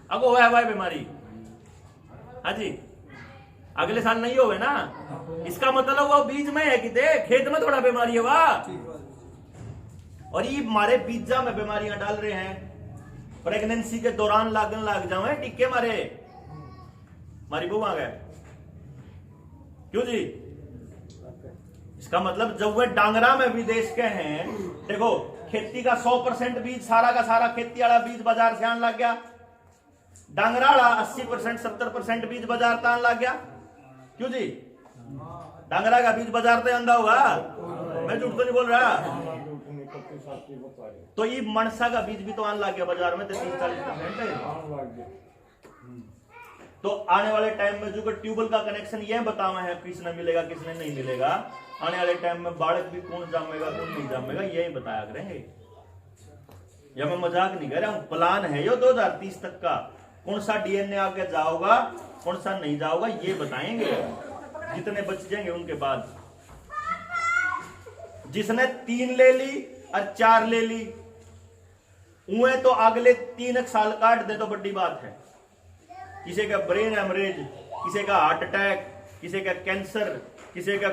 अब वो है वह बीमारी। हाँ जी, अगले साल नहीं होवे ना, इसका मतलब वो बीज में है कि दे खेत में थोड़ा बीमारी है वाह। और ये हमारे बीजा में बीमारियां डाल रहे हैं, प्रेगनेंसी के दौरान लागन लाग जाए टिक्के मारे, हमारी बहू आ गए, क्यों जी? इसका मतलब जब वे डांगरा में विदेश के हैं, देखो खेती का 100% बीज सारा का सारा खेती वाला बीज बाजार से आने लग गया, डांगरा वाला 80% 70% बीज बाजार तान लग गया, क्यों जी? डांगरा का बीज बाजार से आंदा होगा, मैं झूठ तो नहीं बोल रहा। तो ये मनसा का बीज भी तो आने लग गया बाजार में 30-40%। तो आने वाले टाइम में जो ट्यूबवेल का कनेक्शन ये बतावा है किसने मिलेगा किसने नहीं मिलेगा, आने वाले टाइम में बालक भी कौन जमेगा कौन नहीं जमेगा यही बताया करेंगे। या मैं मजाक नहीं कर रहा हूं, प्लान है यो 2030 तक का, कौन सा डीएनए आगे जाओगा कौन सा नहीं जाओगा ये बताएंगे, जितने बच जाएंगे उनके बाद। जिसने 3 ले ली और 4 ले ली उए तो अगले 3 साल काट दे तो बड़ी बात है। किसी का ब्रेन हेमरेज, किसी का हार्ट अटैक, किसी का कैंसर, किसी का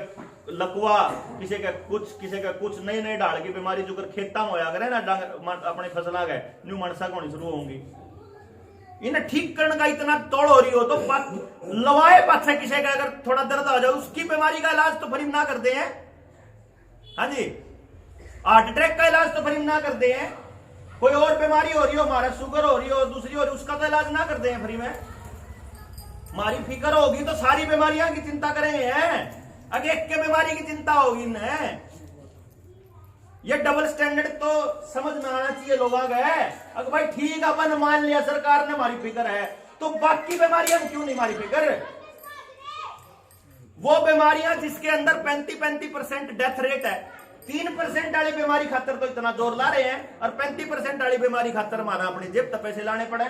लकवा, किसी का कुछ नई नई ढाल की बीमारी जो कर खेता में होया करे ना अपने फसला गए न्यू मनसा होनी शुरू होंगी। इन्हें ठीक करने का इतना तोड़ हो रही हो तो लवाए पास है, किसी का अगर थोड़ा दर्द आ जाए उसकी बीमारी का इलाज तो फ्री ना करते हैं। हाँ जी, हार्ट अटैक का इलाज तो फ्री ना करते हैं, कोई और बीमारी हो रही हो, हमारा शुगर हो रही हो दूसरी हो रही उसका तो इलाज ना करते हैं फ्री में। हमारी फिक्र होगी तो सारी बीमारियां की चिंता करेंगे हैं, अगर एक के बीमारी की चिंता होगी न। ये डबल स्टैंडर्ड तो समझ में आना चाहिए लोगों का है। अगर भाई ठीक अपन मान लिया सरकार ने हमारी फिक्र है तो बाकी बीमारियां क्यों नहीं हमारी फिक्र? वो बीमारियां जिसके अंदर 35% डेथ रेट है, 3% वाली बीमारी खातर तो इतना जोर ला रहे हैं और 35% वाली बीमारी खातर हमारा अपनी जेब तक पैसे लाने पड़े।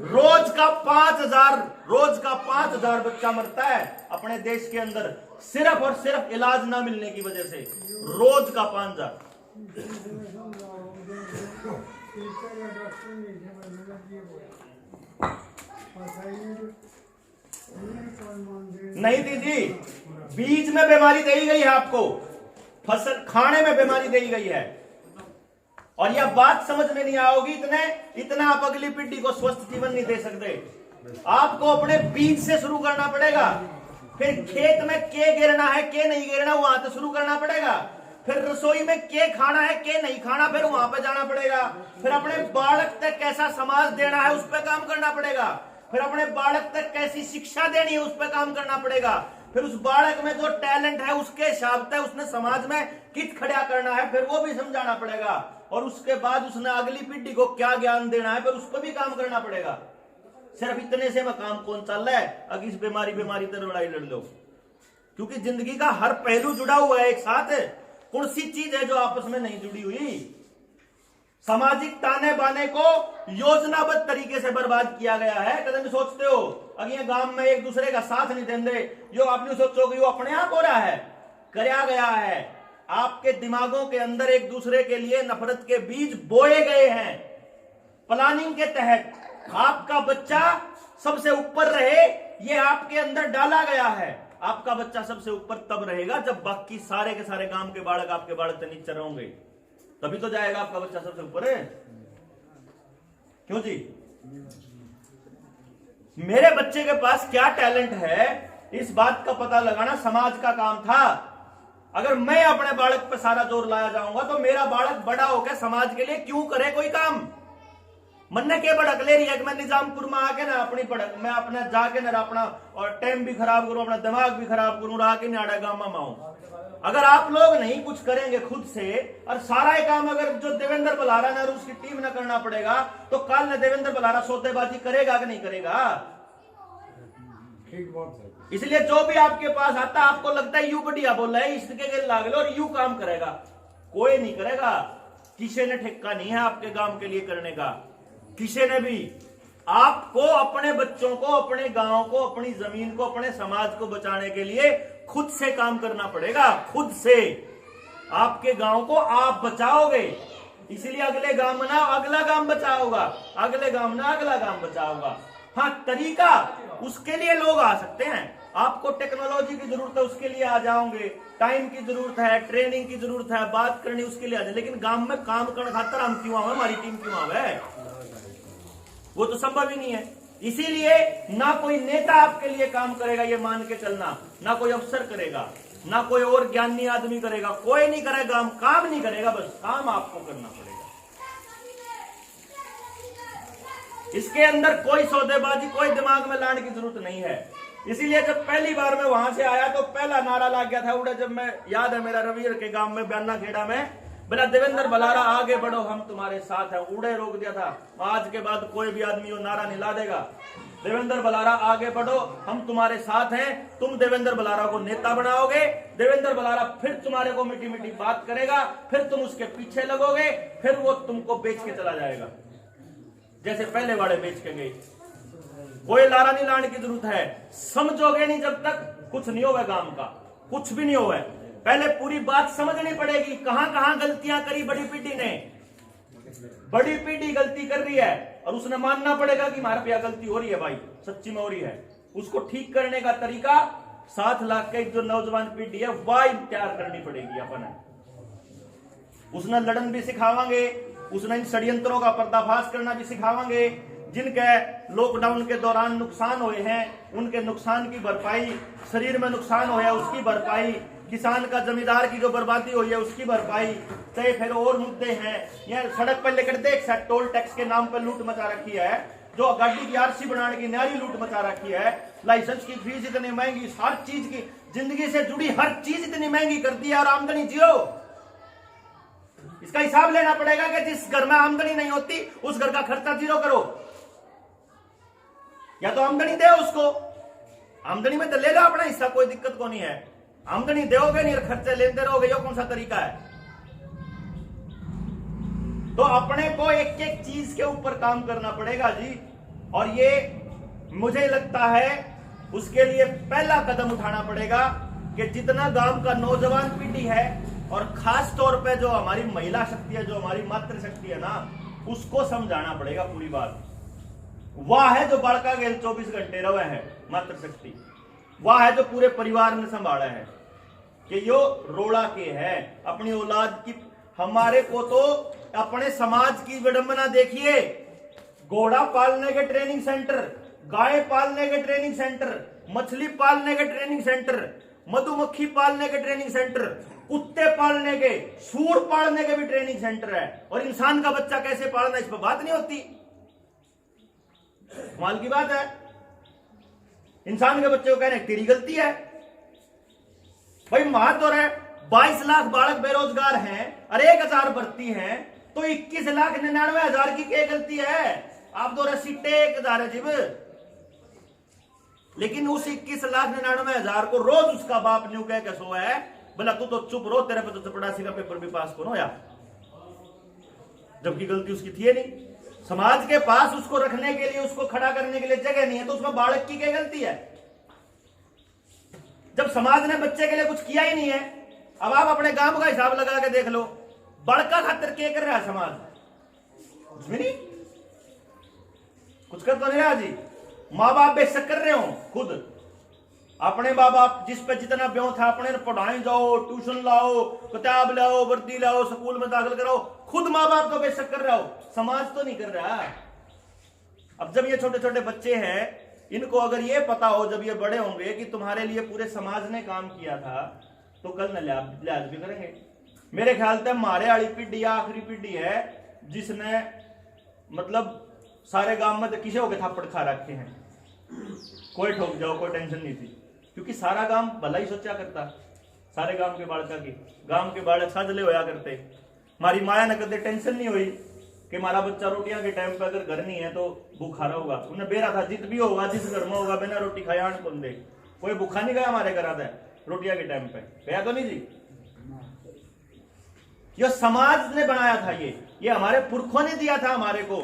रोज का 5000 बच्चा मरता है अपने देश के अंदर सिर्फ और सिर्फ इलाज ना मिलने की वजह से, रोज का 5000। नहीं दीदी, बीज में बीमारी दी गई है आपको, फसल खाने में बीमारी दी गई है, और यह बात समझ में नहीं आओगी इतना आप अगली पीढ़ी को स्वस्थ जीवन नहीं दे सकते। आपको अपने बीज से शुरू करना पड़ेगा, फिर खेत में के गिरना है के नहीं गिरना वहां से शुरू करना पड़ेगा, फिर रसोई में के खाना है के नहीं खाना फिर वहां पे जाना पड़ेगा, फिर अपने बालक तक कैसा समाज देना है उस पर काम करना पड़ेगा, फिर अपने बालक तक कैसी शिक्षा देनी है उस पर काम करना पड़ेगा, फिर उस बालक में जो टैलेंट है उसके हिसाब से उसने समाज में कित खड़ा करना है फिर वो भी समझाना पड़ेगा, और उसके बाद उसने अगली पीढ़ी को क्या ज्ञान देना है फिर उस पर भी काम करना पड़ेगा। सिर्फ इतने से में काम कौन चल रहा है? अगर इस बीमारी तर लड़ाई लड़ लो, क्योंकि जिंदगी का हर पहलू जुड़ा हुआ है एक साथ। कौन सी चीज है जो आपस में नहीं जुड़ी हुई? सामाजिक ताने बाने को योजनाबद्ध तरीके से बर्बाद किया गया है। कदम सोचते हो अगर गांव में एक दूसरे का साथ नहीं देंगे, जो आपने सोचो कि वो अपने आप हो रहा है, कराया गया है। आपके दिमागों के अंदर एक दूसरे के लिए नफरत के बीज बोए गए हैं प्लानिंग के तहत। आपका बच्चा सबसे ऊपर रहे ये आपके अंदर डाला गया है। आपका बच्चा सबसे ऊपर तब रहेगा जब बाकी सारे के सारे गांव के बालक आपके बालक से नीचे होंगे, तभी तो जाएगा आपका बच्चा सबसे ऊपर है। क्यों जी? मेरे बच्चे के पास क्या टैलेंट है, इस बात का पता लगाना समाज का काम था। अगर मैं अपने बालक पर सारा जोर लाया जाऊंगा तो मेरा बालक बड़ा होकर समाज के लिए क्यों करे कोई काम? मन्ने के भड़क ले रही है कि मैं निजामपुर में आके ना अपनी भड़क, मैं अपना जाके ना अपना और टाइम भी खराब करूं, अपना दिमाग भी खराब करूं, रहा के नाड़ा गामा माऊं। अगर आप लोग नहीं कुछ करेंगे खुद से, और सारा ही काम अगर जो देवेंद्र बलारा ने और उसकी टीम ने करना पड़ेगा, तो कल ने देवेंद्र बलारा सौदेबाजी करेगा कि नहीं करेगा?
ठीक बात है।
इसलिए जो भी आपके पास आता है, आपको लगता है यू बढ़िया बोला है, इसके के लाग लो और यू काम करेगा, कोई नहीं करेगा। किसी ने ठेका नहीं है आपके काम के लिए करने का, किसी ने भी। आपको अपने बच्चों को, अपने गांव को, अपनी जमीन को, अपने समाज को बचाने के लिए खुद से काम करना पड़ेगा। खुद से आपके गांव को आप बचाओगे, इसलिए अगले गांव ना अगला गांव बचाओगा, अगले गांव ना अगला गांव बचाओगा। हाँ, तरीका उसके लिए लोग आ सकते हैं। आपको टेक्नोलॉजी की जरूरत है, उसके लिए आ जाओगे। टाइम की जरूरत है, ट्रेनिंग की जरूरत है, बात करनी उसके लिए आ जाए। लेकिन गांव में काम करने खातर हम क्यों आवे, हमारी टीम क्यों आवे? वो तो संभव ही नहीं है। इसीलिए ना कोई नेता आपके लिए काम करेगा ये मान के चलना, ना कोई अफसर करेगा, ना कोई और ज्ञानी आदमी करेगा, कोई नहीं करेगा। काम नहीं करेगा, बस काम आपको करना पड़ेगा। इसके अंदर कोई सौदेबाजी, कोई दिमाग में लाने की जरूरत नहीं है। इसीलिए जब पहली बार मैं वहां से आया तो पहला नारा लग गया था उड़े, जब मैं याद है मेरा रवियर के गांव में बयाना खेड़ा में, बोला देवेंद्र बलारा आगे बढ़ो, हम तुम्हारे साथ हैं। उड़े रोक दिया था। आज के बाद कोई भी आदमी वो नारा नहीं ला देगा। देवेंद्र बलारा आगे बढ़ो, हम तुम्हारे साथ हैं। तुम देवेंद्र बलारा को नेता बनाओगे, देवेंद्र बलारा फिर तुम्हारे को मीठी मीठी बात करेगा, फिर तुम उसके पीछे लगोगे, फिर वो तुमको बेच के चला जाएगा जैसे पहले वाले बेच के गए। कोई लारा नहीं लाने की जरूरत है। समझोगे नहीं जब तक कुछ नहीं होगा, गांव का कुछ भी नहीं होगा। पहले पूरी बात समझनी पड़ेगी, कहां कहां गलतियां करी बड़ी पीढ़ी ने। बड़ी पीढ़ी गलती कर रही है और उसने मानना पड़ेगा कि हमारे पे गलती हो रही है, भाई सच्ची में हो रही है। उसको ठीक करने का तरीका 7 लाख की जो नौजवान पीढ़ी है वह तैयार करनी पड़ेगी अपन। उसने लड़न भी सिखावांगे, उसने इन षड्यंत्रों का पर्दाफाश करना भी सिखावांगे। जिनके लॉकडाउन के दौरान नुकसान हुए हैं उनके नुकसान की भरपाई, शरीर में नुकसान हुआ है उसकी भरपाई, किसान का जमींदार की जो बर्बादी हुई है उसकी भरपाई, चाहे फिर और मुद्दे हैं। यह सड़क पर लेकर देख, टोल टैक्स के नाम पर लूट मचा रखी है, जो गाड़ी की आरसी बनाने की न्यारी लूट मचा रखी है, लाइसेंस की फीस इतनी महंगी, हर चीज की जिंदगी से जुड़ी हर चीज इतनी महंगी कर दी है। और आमदनी जियो, इसका हिसाब लेना पड़ेगा कि जिस घर में आमदनी नहीं होती उस घर का खर्चा जीरो करो, या तो आमदनी दे उसको, आमदनी में तो ले लो अपना हिस्सा, कोई दिक्कत को नहीं है। आमदनी दोगे नहीं और खर्चे लेते रहोगे, ये कौन सा तरीका है? तो अपने को एक एक चीज के ऊपर काम करना पड़ेगा जी। और ये मुझे लगता है उसके लिए पहला कदम उठाना पड़ेगा कि जितना गांव का नौजवान पीढ़ी है और खास तौर पे जो हमारी महिला शक्ति है, जो हमारी मातृ शक्ति है ना, उसको समझाना पड़ेगा पूरी बात। वह है जो बड़का गेल 24 घंटे रवे है मातृ शक्ति, वह है जो पूरे परिवार ने संभाला है कि यो रोड़ा के है अपनी औलाद की। हमारे को तो अपने समाज की विडंबना देखिए, घोड़ा पालने के ट्रेनिंग सेंटर, गाय पालने के ट्रेनिंग सेंटर, मछली पालने के ट्रेनिंग सेंटर, मधुमक्खी पालने के ट्रेनिंग सेंटर, कुत्ते पालने के, सूर पालने के भी ट्रेनिंग सेंटर है। और इंसान का बच्चा कैसे पालना, इस पर बात नहीं होती। कमाल की बात है। इंसान के बच्चे को कहने तेरी गलती है भाई। महत्व है 22 लाख बालक बेरोजगार हैं और 1000 भर्ती हैं, तो 21,99,000 की क्या गलती है? आप दो सीटें 1000 है जिब, लेकिन उस 21,99,000 को रोज उसका बाप न्यू कह के सोया है, बोला तू तो चुप रो, तेरे पे तो चपड़ासी का पेपर भी पास करो यार, जबकि गलती उसकी थी नहीं। समाज के पास उसको रखने के लिए, उसको खड़ा करने के लिए जगह नहीं है, तो उसमें बालक की क्या गलती है? जब समाज ने बच्चे के लिए कुछ किया ही नहीं है। अब आप अपने गांव का हिसाब लगा के देख लो, बड़का खातिर क्या कर रहा है समाज? कुछ भी नहीं, कुछ कर तो नहीं रहा जी। माँ बाप बेशक कर रहे हो, खुद अपने माँ बाप जिस पे जितना ब्यों था अपने पढ़ाई जाओ, ट्यूशन लाओ, किताब लाओ, वर्दी लाओ, स्कूल में दाखिल कराओ, खुद माँ बाप तो बेशक कर रहा हो, समाज तो नहीं कर रहा। अब जब ये छोटे छोटे बच्चे हैं, इनको अगर ये पता हो जब ये बड़े होंगे कि तुम्हारे लिए पूरे समाज ने काम किया था, तो कल न लिहाज भी करेंगे। मेरे ख्याल से हमारे वाली पीढ़ी आखिरी पीढ़ी है जिसने मतलब सारे गांव में किसे होके थप्पड़ खा रखे हैं, कोई ठोक जाओ कोई टेंशन नहीं थी, क्योंकि सारा गांव भला ही सोचा करता। सारे गांव के बालका की गांव के बालक साजले होया करते। हमारी माया ने कदे टेंशन नहीं हुई कि हमारा बच्चा रोटियां के टाइम पे अगर घर नहीं है तो भूखा होगा। उन्हें बेरा था जित भी होगा जिस घर में होगा बिना रोटी खाया आन कौन दे। कोई भूखा नहीं गया हमारे घर आता है रोटियां के टाइम पे, गया तो नहीं जी। ये समाज ने बनाया था, ये हमारे पुरखों ने दिया था हमारे को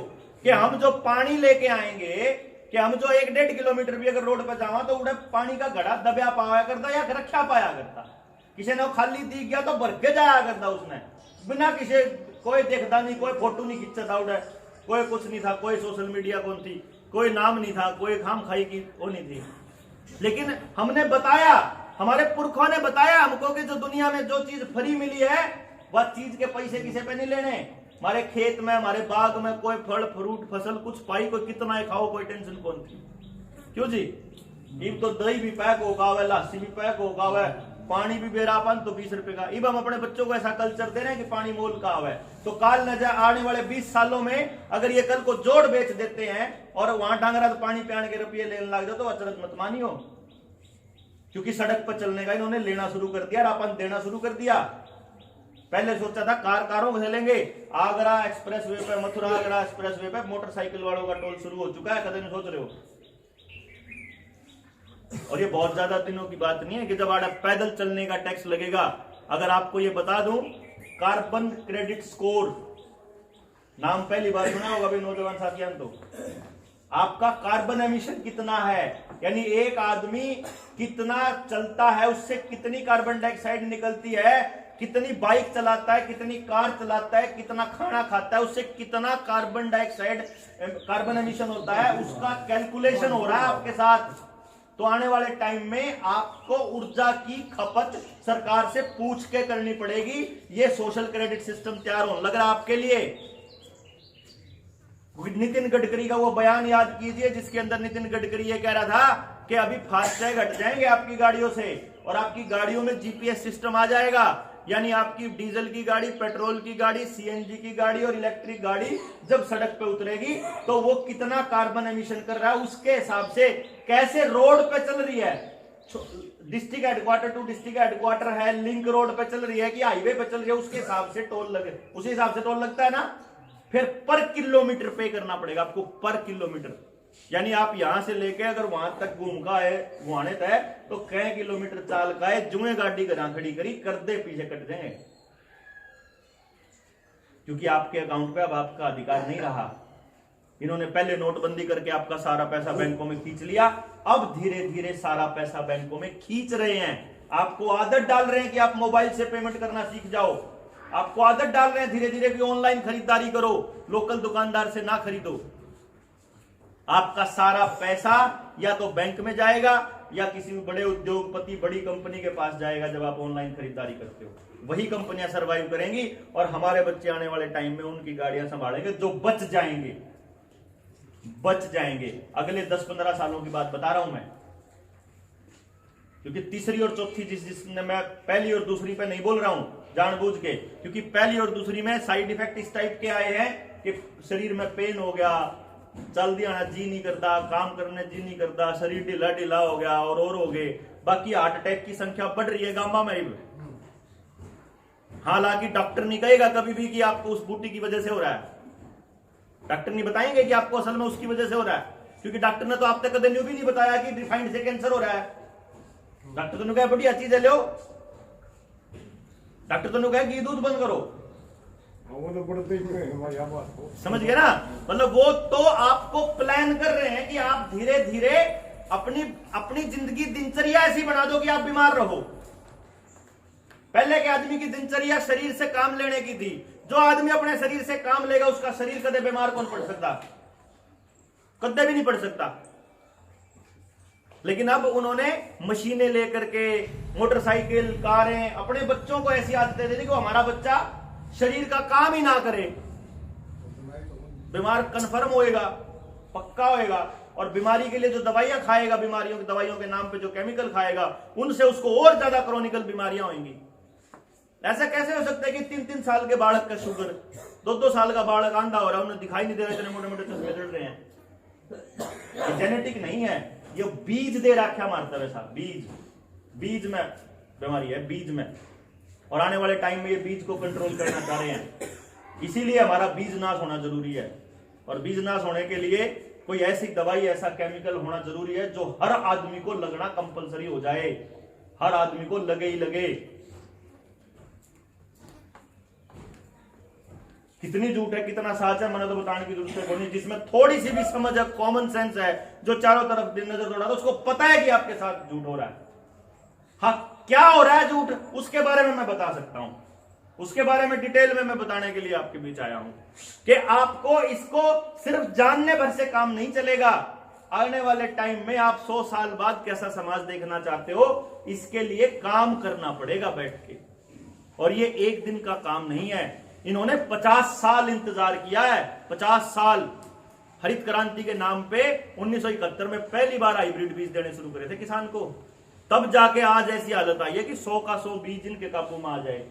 कि हम जो पानी लेके आएंगे, कि हम जो 1-1.5 किलोमीटर भी अगर रोड पर जावा तो उड़े पानी का घड़ा दबया पाया करता या रखा पाया करता। किसी ने खाली दी गया तो भर के जाया करता उसने, बिना किसी कोई देखता नहीं, कोई फोटो नहीं खींचता उड़े, कोई कुछ नहीं था, कोई सोशल मीडिया कौन थी, कोई नाम नहीं था, कोई खाम खाई की वो नहीं थी। लेकिन हमने बताया, हमारे पुरखों ने बताया हमको कि जो दुनिया में जो चीज फ्री मिली है वह चीज के पैसे किसी पे नहीं लेने। हमारे खेत में हमारे बाग में कोई फल फ्रूट फसल कुछ पाई, कोई कितना ही खाओ कोई टेंशन कौन थी। क्यों जी, इब तो दही भी पैक होगा हुआ, लस्सी भी पैक होगा हुआ, पानी भी बेरापन तो 20 रुपए का। इब हम अपने बच्चों को ऐसा कल्चर दे रहे हैं कि पानी मोल का हुआ है, तो काल न जाए आने वाले 20 सालों में अगर ये कल को जोड़ बेच देते हैं और वहां डांगरा तो पानी पियाने के रुपये लेने लग जाओ तो अचरज मत मानियो, क्योंकि सड़क पर चलने का इन्होंने लेना शुरू कर दिया और अपन देना शुरू कर दिया। पहले सोचा था कारों से लेंगे, आगरा एक्सप्रेस वे पे, मथुरा आगरा एक्सप्रेस वे पे मोटरसाइकिल वालों का टोल शुरू हो चुका है, कदम नहीं सोच रहे हो। और ये बहुत ज्यादा दिनों की बात नहीं है कि जब आप पैदल चलने का टैक्स लगेगा। अगर आपको ये बता दूं, कार्बन क्रेडिट स्कोर नाम पहली बार सुना होगा भी नौजवान साथियों, तो आपका कार्बन एमिशन कितना है, यानी एक आदमी कितना चलता है उससे कितनी कार्बन डाइऑक्साइड निकलती है, कितनी बाइक चलाता है, कितनी कार चलाता है, कितना खाना खाता है, उससे कितना कार्बन डाइऑक्साइड कार्बन एमिशन होता है, उसका कैलकुलेशन हो रहा है आपके साथ। तो आने वाले टाइम में आपको ऊर्जा की खपत सरकार से पूछ के करनी पड़ेगी। ये सोशल क्रेडिट सिस्टम तैयार होने लग रहा है आपके लिए। नितिन गडकरी का वो बयान याद कीजिए जिसके अंदर नितिन गडकरी ये कह रहा था कि अभी फास्टैग हट जाएंगे आपकी गाड़ियों से और आपकी गाड़ियों में जीपीएस सिस्टम आ जाएगा, यानी आपकी डीजल की गाड़ी, पेट्रोल की गाड़ी, सीएनजी की गाड़ी और इलेक्ट्रिक गाड़ी जब सड़क पे उतरेगी तो वो कितना कार्बन एमिशन कर रहा है उसके हिसाब से कैसे रोड पे चल रही है, district headquarter to district headquarter है, लिंक रोड पे चल रही है कि हाईवे पे चल रही है, उसके हिसाब से टोल लगे, उसी हिसाब से टोल लगता है ना। फिर पर किलोमीटर पे करना पड़ेगा आपको, पर किलोमीटर, यानी आप यहां से लेके अगर वहां तक घूम का है घुमाने तय तो कै किलोमीटर चाल का है, जुए गाड़ी घर खड़ी करी कर दे पीछे कट जाएंगे, क्योंकि आपके अकाउंट पे अब आपका अधिकार नहीं रहा। इन्होंने पहले नोटबंदी करके आपका सारा पैसा बैंकों में खींच लिया, अब धीरे धीरे सारा पैसा बैंकों में खींच रहे हैं। आपको आदत डाल रहे हैं कि आप मोबाइल से पेमेंट करना सीख जाओ, आपको आदत डाल रहे हैं धीरे धीरे कि ऑनलाइन खरीदारी करो, लोकल दुकानदार से ना खरीदो। आपका सारा पैसा या तो बैंक में जाएगा या किसी भी बड़े उद्योगपति बड़ी कंपनी के पास जाएगा। जब आप ऑनलाइन खरीदारी करते हो वही कंपनियां सरवाइव करेंगी और हमारे बच्चे आने वाले टाइम में उनकी गाड़ियां संभालेंगे जो बच जाएंगे। अगले 10-15 सालों की बात बता रहा हूं मैं, क्योंकि तीसरी और चौथी जिसने मैं पहली और दूसरी पे नहीं बोल रहा हूं जानबूझ के, क्योंकि पहली और दूसरी में साइड इफेक्ट इस टाइप के आए हैं कि शरीर में पेन हो गया, चल दिया जी नहीं करता, काम करने जी नहीं करता, शरीर ढीला ढीला हो गया और हो गए। बाकी हार्ट अटैक की संख्या बढ़ रही है गांव में। हालांकि डॉक्टर नहीं कहेगा कभी भी कि आपको उस बूटी की वजह से हो रहा है, डॉक्टर नहीं बताएंगे कि आपको असल में उसकी वजह से हो रहा है, क्योंकि डॉक्टर ने तो आप तक कभी न्यू भी नहीं बताया कि रिफाइंड से कैंसर हो रहा है। डॉक्टर तो कहा बढ़िया चीज है लो, डॉक्टर तो कहा कि दूध बंद करो,
वो तो बढ़ते ही है,
समझ गए ना। मतलब वो तो आपको प्लान कर रहे हैं कि आप धीरे धीरे अपनी जिंदगी दिनचर्या ऐसी बना दो कि आप बीमार रहो। पहले के आदमी की दिनचर्या शरीर से काम लेने की थी, जो आदमी अपने शरीर से काम लेगा उसका शरीर कदे बीमार कौन पड़ सकता, कदे भी नहीं पड़ सकता। लेकिन अब उन्होंने मशीनें लेकर के मोटरसाइकिल कारें अपने बच्चों को ऐसी आदतें दे दी कि हमारा बच्चा शरीर का काम ही ना करे, बीमार कन्फर्म होएगा। पक्का होएगा। और बीमारी के लिए जो दवाइयां खाएगा, बीमारियों की दवाइयों के नाम पे जो केमिकल खाएगा, उनसे उसको और ज्यादा क्रोनिकल बीमारियां होंगी। ऐसा कैसे हो सकता है कि 3-3 साल के बालक का शुगर, 2-2 साल का बालक अंधा हो रहा है, उन्हें दिखाई नहीं दे रहा, इतने मोटे मोटे चश्मे चढ़ रहे हैं। ये जेनेटिक नहीं है, ये बीज दे रखा मारता है साहब, बीज में बीमारी है, बीज में। और आने वाले टाइम में ये बीज को कंट्रोल करना चाह रहे हैं, इसीलिए हमारा बीज नाश होना जरूरी है। और बीज नाश होने के लिए कोई ऐसी दवाई, ऐसा केमिकल होना जरूरी है जो हर आदमी को लगना कंपलसरी हो जाए, हर आदमी को लगे ही लगे। कितनी झूठ है, कितना सच है, मैंने तो बताने की जरूरत है नहीं। जिसमें थोड़ी सी भी समझ है, कॉमन सेंस है, जो चारों तरफ नजर दौड़ा, तो उसको पता है कि आपके साथ झूठ हो रहा है। हाँ, क्या हो रहा है झूठ, उसके बारे में मैं बता सकता हूं, उसके बारे में डिटेल में मैं बताने के लिए आपके बीच आया हूं कि आपको इसको सिर्फ जानने भर से काम नहीं चलेगा। आने वाले टाइम में आप 100 साल बाद कैसा समाज देखना चाहते हो, इसके लिए काम करना पड़ेगा बैठ के। और ये एक दिन का काम नहीं है, इन्होंने 50 साल इंतजार किया है, 50 साल। हरित क्रांति के नाम पे 1971 में पहली बार हाइब्रिड बीज देने शुरू करे थे किसान को, तब जाके आज ऐसी हालत आई है कि 100 का 100 बीज इनके काबू में आ जाए।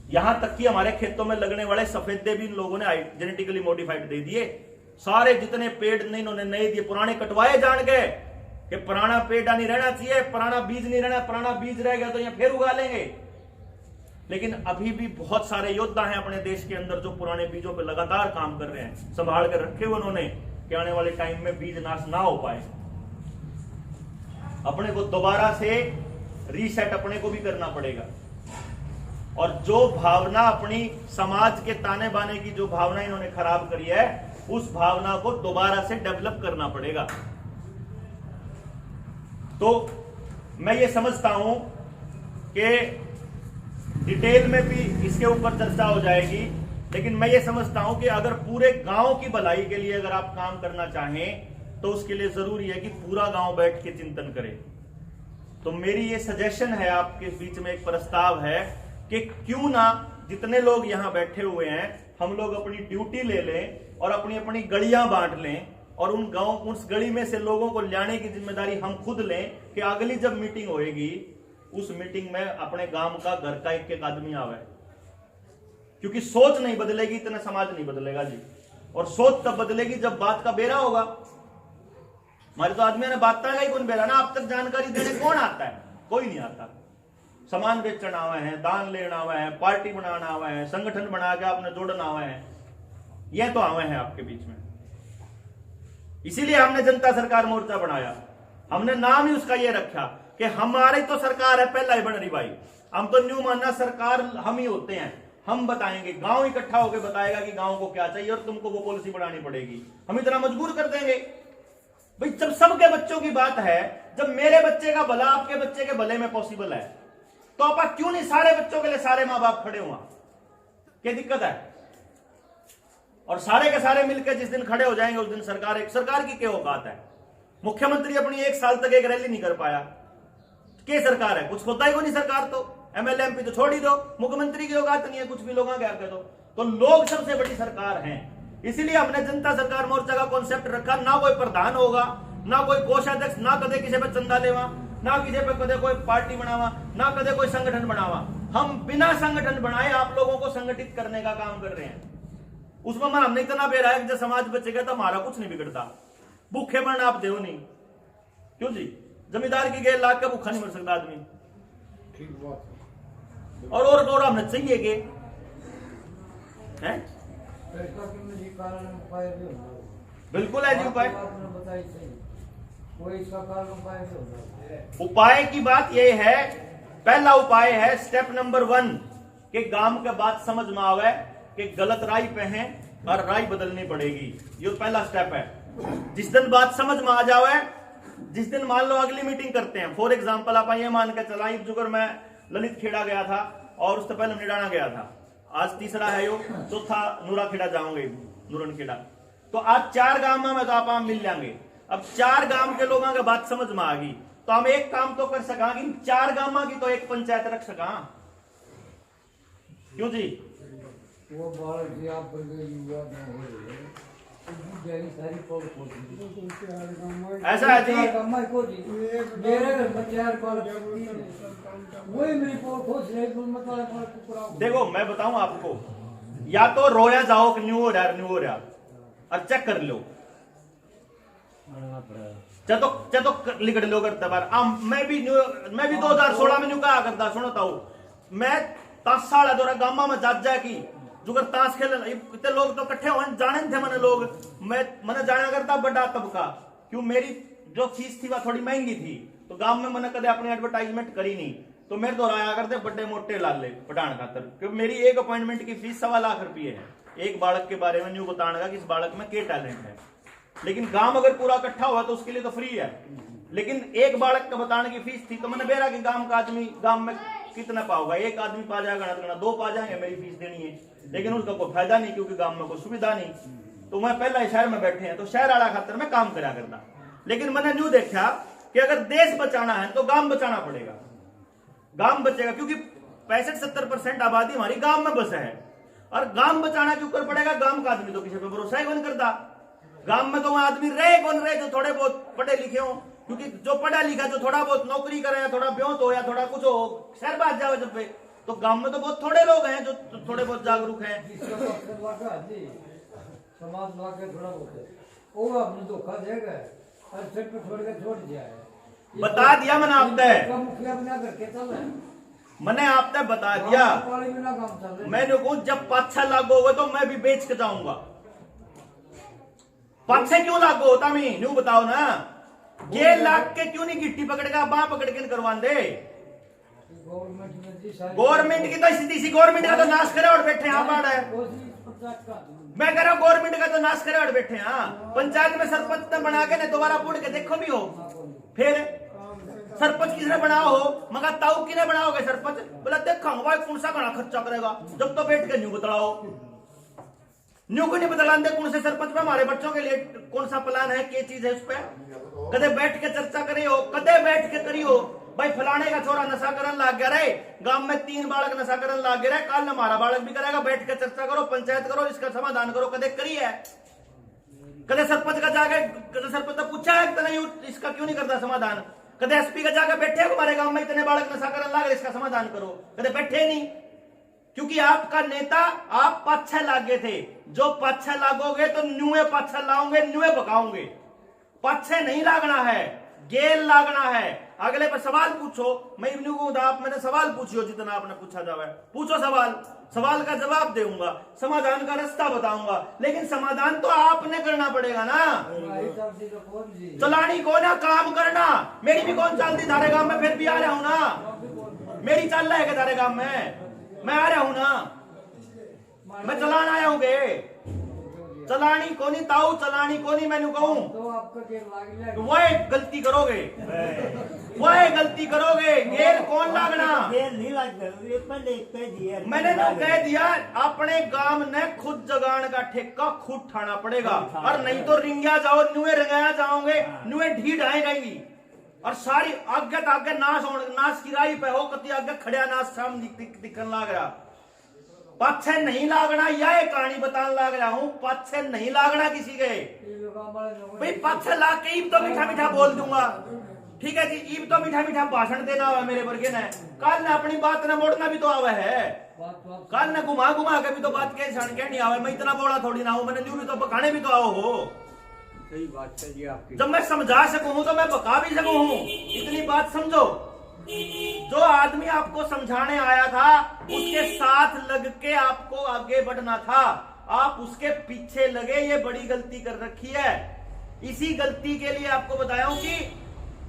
यहां तक कि हमारे खेतों में लगने वाले सफेदे भी इन लोगों ने जेनेटिकली मॉडिफाइड दे दिए। सारे जितने पेड़ नहीं इन्होंने नए दिए, पुराने कटवाए जान गए कि पुराना पेड़ नहीं रहना चाहिए, पुराना बीज नहीं रहना, पुराना बीज रह गया तो यहां फिर उगा लेंगे। लेकिन अभी भी बहुत सारे योद्धा हैं अपने देश के अंदर जो पुराने बीजों पर लगातार काम कर रहे हैं, संभाल कर रखे हुए उन्होंने कि आने वाले टाइम में बीज नाश ना हो पाए। अपने को दोबारा से रीसेट अपने को भी करना पड़ेगा। और जो भावना अपनी समाज के ताने बाने की जो भावना इन्होंने खराब करी है, उस भावना को दोबारा से डेवलप करना पड़ेगा। तो मैं ये समझता हूं कि डिटेल में भी इसके ऊपर चर्चा हो जाएगी, लेकिन मैं ये समझता हूं कि अगर पूरे गांव की भलाई के लिए अगर आप काम करना चाहें तो उसके लिए जरूरी है कि पूरा गांव बैठ के चिंतन करे। तो मेरी ये सजेशन है, आपके बीच में एक प्रस्ताव है कि क्यों ना जितने लोग यहां बैठे हुए हैं, हम लोग अपनी ड्यूटी ले लें और अपनी अपनी गलियां बांट लें, और उन गांव, उस गली में से लोगों को लाने की जिम्मेदारी हम खुद लें कि अगली जब मीटिंग होएगी, उस मीटिंग में अपने गांव का घर का एक आदमी आवे। क्योंकि सोच नहीं बदलेगी, इतना समाज नहीं बदलेगा जी। और सोच तब बदलेगी जब बात का बेरा होगा। हमारे तो आदमी ने बात का ही कौन बेरा ना, अब तक जानकारी देने कौन आता है? कोई नहीं आता। सामान बेचना आवे हैं, दान लेना आवे हैं, पार्टी बनाना आवे हैं, संगठन बना के आपने जोड़ना आवे हैं, ये तो आवे हैं आपके बीच में। इसीलिए हमने जनता सरकार मोर्चा बनाया। हमने नाम ही उसका ये रखा कि हमारी तो सरकार है पहला ही बन रही भाई, हम तो न्यू मानना सरकार हम ही होते हैं। हम बताएंगे, गांव इकट्ठा होकर बताएगा कि गांव को क्या चाहिए और तुमको वो पॉलिसी बनानी पड़ेगी। हम इतना मजबूर कर देंगे भाई। जब सबके बच्चों की बात है, जब मेरे बच्चे का भला आपके बच्चे के भले में पॉसिबल है, तो आप क्यों नहीं सारे बच्चों के लिए सारे मां बाप खड़े हुआ? क्या दिक्कत है? और सारे के सारे मिलकर जिस दिन खड़े हो जाएंगे उस दिन सरकार की क्या औकात है? मुख्यमंत्री अपनी 1 साल तक एक रैली नहीं कर पाया, क्या सरकार है? कुछ होता ही को नहीं सरकार। तो एमएलए एमपी तो छोड़ ही दो, मुख्यमंत्री की औकात नहीं है, कुछ भी लोग क्या कह दो। तो लोग सबसे बड़ी सरकार हैं। इसीलिए हमने जनता सरकार मोर्चा का कॉन्सेप्ट रखा। ना कोई प्रधान होगा, ना कोई कोषाध्यक्ष, ना कदे किसी पे चंदा लेवा, ना किसी पे कदे कोई पार्टी बनावा, ना कदे कोई संगठन बनावा। हम बिना संगठन बनाए आप लोगों को संगठित करने का काम कर रहे हैं। उसमें हमने इतना बेरा है कि जब समाज बचेगा तो हमारा कुछ नहीं बिगड़ता। भूखे मरना आप देव नहीं, क्यों जी? जमींदार की गेल लाख का भूखा नहीं मर सकता आदमी।
ठीक बात है।
और हमने चाहिए कि बिल्कुल है जी। उपाय की बात यह है, पहला उपाय है स्टेप नंबर 1 कि गांव के बात समझ में आवे कि गलत राय पे हैं और राय बदलनी पड़ेगी। ये पहला स्टेप है। जिस दिन बात समझ में आ जावे, जिस दिन मान लो अगली मीटिंग करते हैं, फॉर एग्जांपल आप ये मान के चला, जुगर में ललित खेड़ा गया था और उससे पहले निडाना गया था, आज तीसरा है यो, चौथा नूरा खेड़ा जाओगे, नूरन खेड़ा। तो आज 4 गांव में तो आप मिल जाएंगे। अब 4 गांव के लोगों की बात समझ में आ गई तो हम एक काम तो कर सका कि 4 गांव की तो एक पंचायत रख सका। क्यों जी?
वो बाल जी आप युवा
ऐसा है जी। देखो मैं बताऊं आपको, या तो रोया जाओ कि न्यू हो रहा और चेक कर लो, तो लिखट लो करता बार। मैं भी 2016 में न्यू कहा करता, सुनो ताऊ मैं 10 साल दौरा गामा में जा की जुगर ताश खेल, इतने लोग तो इकट्ठे हो जाने थे मैंने लोग, मैंने जाना करता बड़ा तबका, क्यों मेरी जो फीस थी वह थोड़ी महंगी थी, तो गांव में मैंने कदे अपनी एडवर्टाइजमेंट करी नहीं, तो मेरे तो आया करते बड़े मोटे लाले पठान खातर, क्योंकि मेरी एक अपॉइंटमेंट की फीस 1.25 लाख रुपये है, एक बालक के बारे में न्यू बताने का कि इस बालक में क्या टैलेंट है। लेकिन गांव अगर पूरा इकट्ठा हुआ तो उसके लिए तो फ्री है, लेकिन एक बालक का बताने की फीस थी, तो मैंने बेरा कि गांव का आदमी गांव में कितना पाओगा, एक आदमी पा जाएगा ना 2 पा जाएंगे, मेरी फीस देनी है, लेकिन उसका कोई फायदा नहीं क्योंकि गांव में कोई सुविधा नहीं। तो मैं पहला शहर में बैठे हैं तो शहर वाला खातर में काम करा करता, लेकिन मैंने न्यू देखा कि अगर देश बचाना है तो गांव बचाना पड़ेगा, गांव बचेगा, क्योंकि 65-70% आबादी हमारी गांव में बस है, और गांव बचाना के ऊपर पड़ेगा। गांव का आदमी तो किसी पे भरोसा ही कौन करता, गांव में तो वह आदमी रहे कौन रहे जो थोड़े बहुत पढ़े लिखे हो, क्योंकि जो पढ़ा लिखा जो थोड़ा बहुत नौकरी करे, थोड़ा ब्योत हो या थोड़ा कुछ हो, शहर बात जाओ जब पे, तो गांव में तो बहुत थोड़े लोग हैं जो थोड़े बहुत जागरूक हैं।
समाज थोड़ा बहुत धोखा देगा, छोड़ दिया है,
बता दिया मैंने आपने बता दिया। मैंने कहूं जब 5-6 लागू होगा तो मैं भी बेच के जाऊंगा। 5-6 क्यों लागू होता मैं न्यू बताओ ना, ये लाख के क्यों नहीं गिट्टी पकड़ेगा, बां पकड़ के करवा दे। गवर्नमेंट की तो स्थिति, गवर्नमेंट का तो नाश करे और बैठे यहाँ बाढ़ है, मैं कह रहा हूँ गवर्नमेंट का तो नाश करे और बैठे हैं। पंचायत में सरपंच ने बना के ने दोबारा पूछ के देखो भी हो, फिर सरपंच किसने बनाओ हो, मगर ताऊ किने बनाओगे सरपंच, बोला देखा भाई कौन सा घना खर्चा करेगा, जब तो बैठ के न्यू बतलाओ, न्यू को नहीं बतला दे कौन से सरपंच में हमारे बच्चों के लिए कौन सा प्लान है, क्या चीज है उस पर कदे बैठ के चर्चा करी हो, कदे बैठ के करी हो। भाई फलाने का छोरा नशा करन लाग गया रे, गांव में 3 बालक नशा करन लाग गया रे, कल हमारा बालक भी करेगा, बैठ के चर्चा करो, पंचायत करो, इसका समाधान करो, कदे करी है, कदे सरपंच का जाके, कदे सरपंच तो पूछा है कि नहीं इसका क्यों नहीं करता समाधान, कदे एसपी का जाकर बैठे हमारे गांव में इतने बालक नशा करन लाग, इसका समाधान करो, कदे बैठे नहीं, क्योंकि आपका नेता आप 5-6 लागे थे, जो 5-6 लागोगे तो न्यूए 5-6 लाओगे, न्यूए पकाओगे, 5-6 नहीं लागना है, गेल लागना है। अगले पर सवाल पूछो, मैं न्यू को आप मैंने सवाल पूछियो जितना आपने पूछा जावे, पूछो सवाल का जवाब दूंगा, समाधान का रास्ता बताऊंगा, लेकिन समाधान तो आपने करना पड़ेगा ना, चलानी कौन है, काम करना। मेरी भी कौन चलती थारे गांव में, फिर भी आ रहा हूं ना, मेरी चल रहा है थारे गांव में, मैं आ रहा हूं ना, मैं चलाना आया हूं बे, चलानी कोनी ताऊ, चलानी कोनी मैंने कहूं तो वह गलती करोगे, वह गलती करोगे, गेल कौन लागना, मैंने तो कह दिया अपने गांव ने खुद जगान का ठेका खुद उठाना पड़ेगा, और नहीं तो रिंगा जाओ, नुए रंगाया जाओगे, नुए ढीठ आएगी, और सारी आगे नाश की राही पे हो, कति आगे खड़िया नाश शाम दिखन लाग रहा, 5-6 नहीं लागना, यह कहानी बताने लाग रहा हूँ, 5-6 नहीं लागना किसी के, भाई 5-6 लाग के ईब तो मीठा मीठा बोल दूंगा, ठीक है जी, ईब तो मीठा मीठा भाषण देना हुआ मेरे वर्गे ने, कल ने अपनी बात न मोड़ना भी तो आवा है, कल ने घुमा के भी तो बात के क्षण के नहीं आवे, मैं इतना बोला थोड़ी ना हूं, मैंने न्यू भी तो बकाने भी तो आओ हो,
सही बात है जी आपकी,
जब मैं समझा सकूं तो मैं बका भी सकूं, इतनी बात समझो। जो आदमी आपको समझाने आया था उसके साथ लग के आपको आगे बढ़ना था, आप उसके पीछे लगे, ये बड़ी गलती कर रखी है। इसी गलती के लिए आपको बताया हूं कि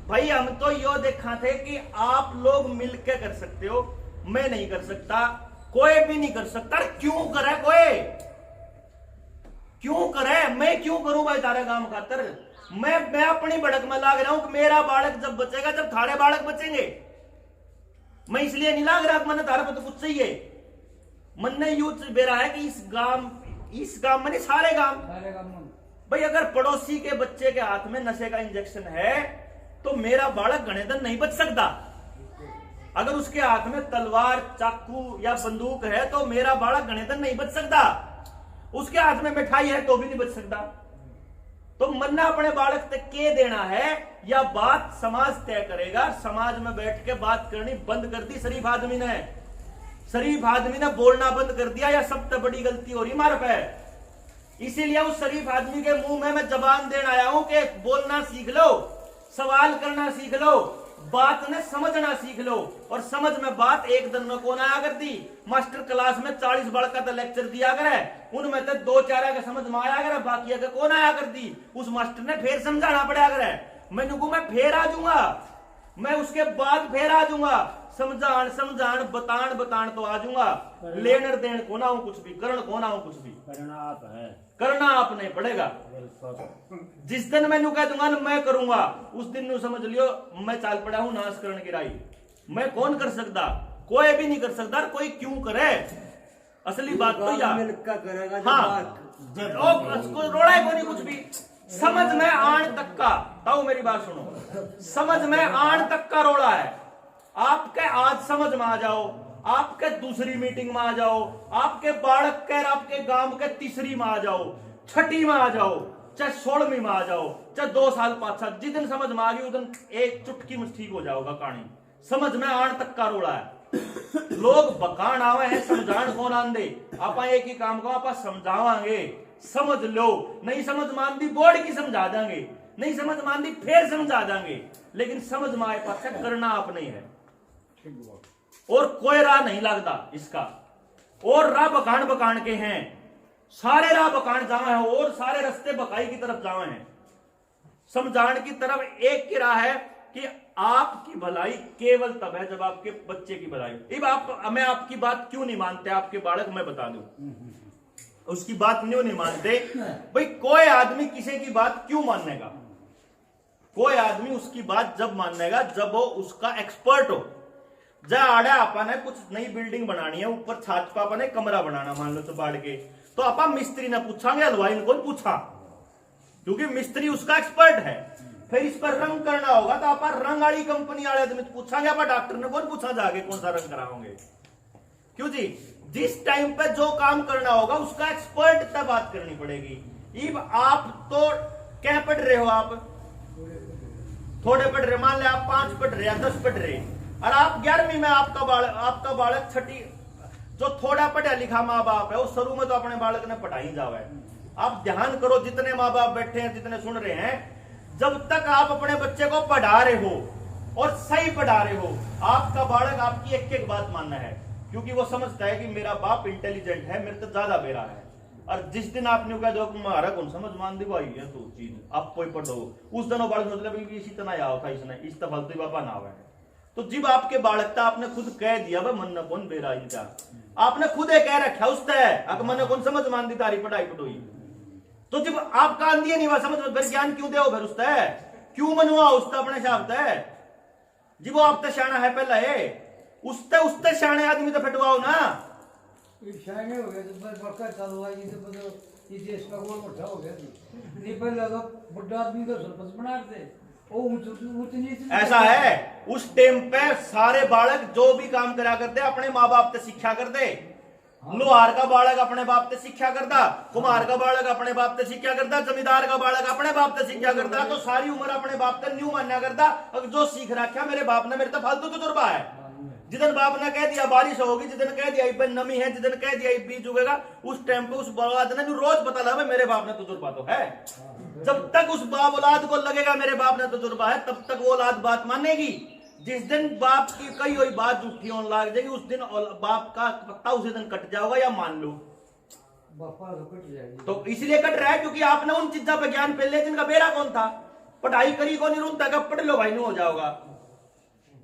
भाई हम तो यो देखा थे कि आप लोग मिलके कर सकते हो, मैं नहीं कर सकता, कोई भी नहीं कर सकता, क्यों करे कोई, क्यों करे, मैं क्यों करूं भाई तारे काम खातर, मैं अपनी भड़क में लाग रहा हूं कि मेरा बालक जब बचेगा जब थारे बालक बचेंगे, मैं इसलिए नहीं लाग रहा मैंने तारे पर तो कुछ चाहिए, मन ने यूज बेरा है कि इस गांव में नहीं सारे गांव भाई, अगर पड़ोसी के बच्चे के हाथ में नशे का इंजेक्शन है तो मेरा बालक गणेदन नहीं बच सकता, अगर उसके हाथ में तलवार चाकू या बंदूक है तो मेरा बालक गणेदन नहीं बच सकता, उसके हाथ में मिठाई है तो भी नहीं बच सकता, तो मन्ना अपने बालक तक के देना है या बात समाज तय करेगा। समाज में बैठ के बात करनी बंद कर दी शरीफ आदमी ने। शरीफ आदमी ने बोलना बंद कर दिया, या सबसे बड़ी गलती हो रही मार पे। इसीलिए उस शरीफ आदमी के मुंह में मैं जबान देने आया हूं कि बोलना सीख लो, सवाल करना सीख लो, बात ने समझना सीख लो। और समझ में बात एक दिन में कौन आया कर दी। मास्टर क्लास में 40 बड़का तो लेक्चर दिया करे, उनमें तो 2-4 के समझ में आया करे, बाकी के कौन आया कर दी। उस मास्टर ने फिर समझाना पड़ा करे। मैंने को मैं फिर आ जाऊंगा, मैं उसके बाद फिर आ जाऊंगा, समझान बतान तो आ जाऊंगा। लेनर देन को ना हूं कुछ भी, करण को ना हूं कुछ भी, करना आप नहीं पड़ेगा। जिस दिन मैं कह दूंगा ना मैं करूंगा, उस दिन समझ लियो मैं चाल पड़ा हूं नाश करने की राई। मैं कौन कर सकता, कोई भी नहीं कर सकता। कोई क्यों करे, असली बात तो यार हाँ उसको रोड़ा है कोई कुछ भी। समझ में आन तक का ताऊ मेरी बात सुनो, समझ में आन तक का रोड़ा है। आपके आज समझ में आ जाओ, आपके दूसरी मीटिंग में आ जाओ, आपके बालक के आपके गांव के तीसरी में आ जाओ, छठी में आ जाओ, चाहे 16वीं में आ जाओ, चाहे 2 साल 5 साल, जिस दिन समझ में आ गई उस दिन एक चुटकी में ठीक हो जाओगा कहानी। समझ में आन तक का रोड़ा है। लोग बकान आवे हैं, समझान कौन आंदे। आप एक ही काम को आप समझावांगे, समझ लो। नहीं समझ मानती बोर्ड की समझा देंगे, नहीं समझ मानती फिर समझा देंगे, लेकिन समझ में आए पास करना आप नहीं है। और कोई राह नहीं लगता इसका। और राह बकान के हैं, सारे राह बकान जावे हैं, और सारे रास्ते बकाई की तरफ जावे हैं। समझान की तरफ एक की राह है कि आपकी भलाई केवल तब है जब आपके बच्चे की भलाई। अब मैं आपकी बात क्यों नहीं मानते आपके बालक, मैं बता दूं उसकी बात क्यों नहीं मानते। भाई कोई आदमी किसी की बात क्यों मानेगा, कोई आदमी उसकी बात जब मानेगा जब वो उसका एक्सपर्ट हो। जा आड़ा आपा ने कुछ नई बिल्डिंग बनानी है, ऊपर छत पर ने कमरा बनाना मान लो चबाड़ के, तो आपा मिस्त्री ने पूछांगे, हलवाई ने कौन पूछा, क्योंकि मिस्त्री उसका एक्सपर्ट है। फिर इस पर रंग करना होगा तो आप रंग वाली कंपनी वाले आदमी पूछांगे, आप डॉक्टर ने कौन पूछा जाके कौन सा रंग कराओगे। क्यों जी, जिस टाइम पे जो काम करना होगा उसका एक्सपर्ट तब बात करनी पड़ेगी। इब आप तो क्या पढ़ रहे हो, आप थोड़े पढ़ रहे, मान ले आप 5 पढ़ रहे या 10 पढ़ रहे, और आप 11वीं में आपका बालक छठी, जो थोड़ा पढ़ा लिखा माँ बाप है वो शुरू में तो अपने बालक ने पढ़ाई जावे। आप ध्यान करो, जितने माँ बाप बैठे हैं, जितने सुन रहे हैं, जब तक आप अपने बच्चे को पढ़ा रहे हो और सही पढ़ा रहे हो, आपका बालक आपकी एक एक बात मानना है, क्योंकि वो समझता है कि मेरा बाप इंटेलिजेंट है, मेरे तो ज्यादा बेरा है। और जिस दिन आपने कहा जो तुम्हारा कौन समझ मान दी भाई है तो चीज आप कोई पढ़ो, उस दिन वो बालक सोच रहे इसी तरह याव था, इसने इस तफालतू बाबा ना है। तो जब आपके बालक था आपने खुद कह दिया भाई मन कौन बेरा इनका, आपने खुद कह रखा उस तय मन कौन समझ मान दी तारी पढ़ाई पढ़ोई, तो जब आप कान दिए नहीं वह समझ फिर ज्ञान क्यों दे फिर उसता है, क्यों मनवा उसका अपने साथ है। जी वो आप तो शाना है पहला है, उसते शाने आदमी तो फटवाओ ना।
शाने हो गए तो बक्का चालू हुआ, ये देश का गोल मोटा हो गया। नहीं पहले तो बुढ़ा आदमी को सरपंच बना दे,
ऐसा है उस टाइम पे सारे बालक जो भी काम करा करते अपने माँ बाप से शिक्षा करते। लोहार का बालक अपने बाप से शिक्षा करता, कुम्हार का बालक अपने बाप से शिक्षा करता, जमींदार का बालक अपने बाप से शिक्षा करता। तो सारी उम्र अपने बाप से न्यू मान्या करता, अब जो सीख रखा मेरे बाप ने मेरे तो फालतू तजुर्बा है। जिधन बाप ने कह दिया बारिश होगी, जिधन कह दिया इब्बन नमी है, जिधन कह दिया बीज उगेगा, उस टाइम पे उस बाप ने रोज पता लगा मेरे बाप ने तजुर्बा तो है। जब तक उस बाप औलाद को लगेगा मेरे बाप ने तजुर्बा है, तब तक वो औलाद बात मानेगी। जिस दिन बाप की कई हुई बात झूठी होने लग जाएगी, उस दिन बाप का पत्ता उसी दिन कट जाओगा, या मान लो तो इसलिए कट रहा है क्योंकि आपने उन चीजों पर ज्ञान पहले जिनका बेरा कौन था, पढ़ाई करी को नहीं रूंता पढ़ लो भाई नहीं हो जाओगा।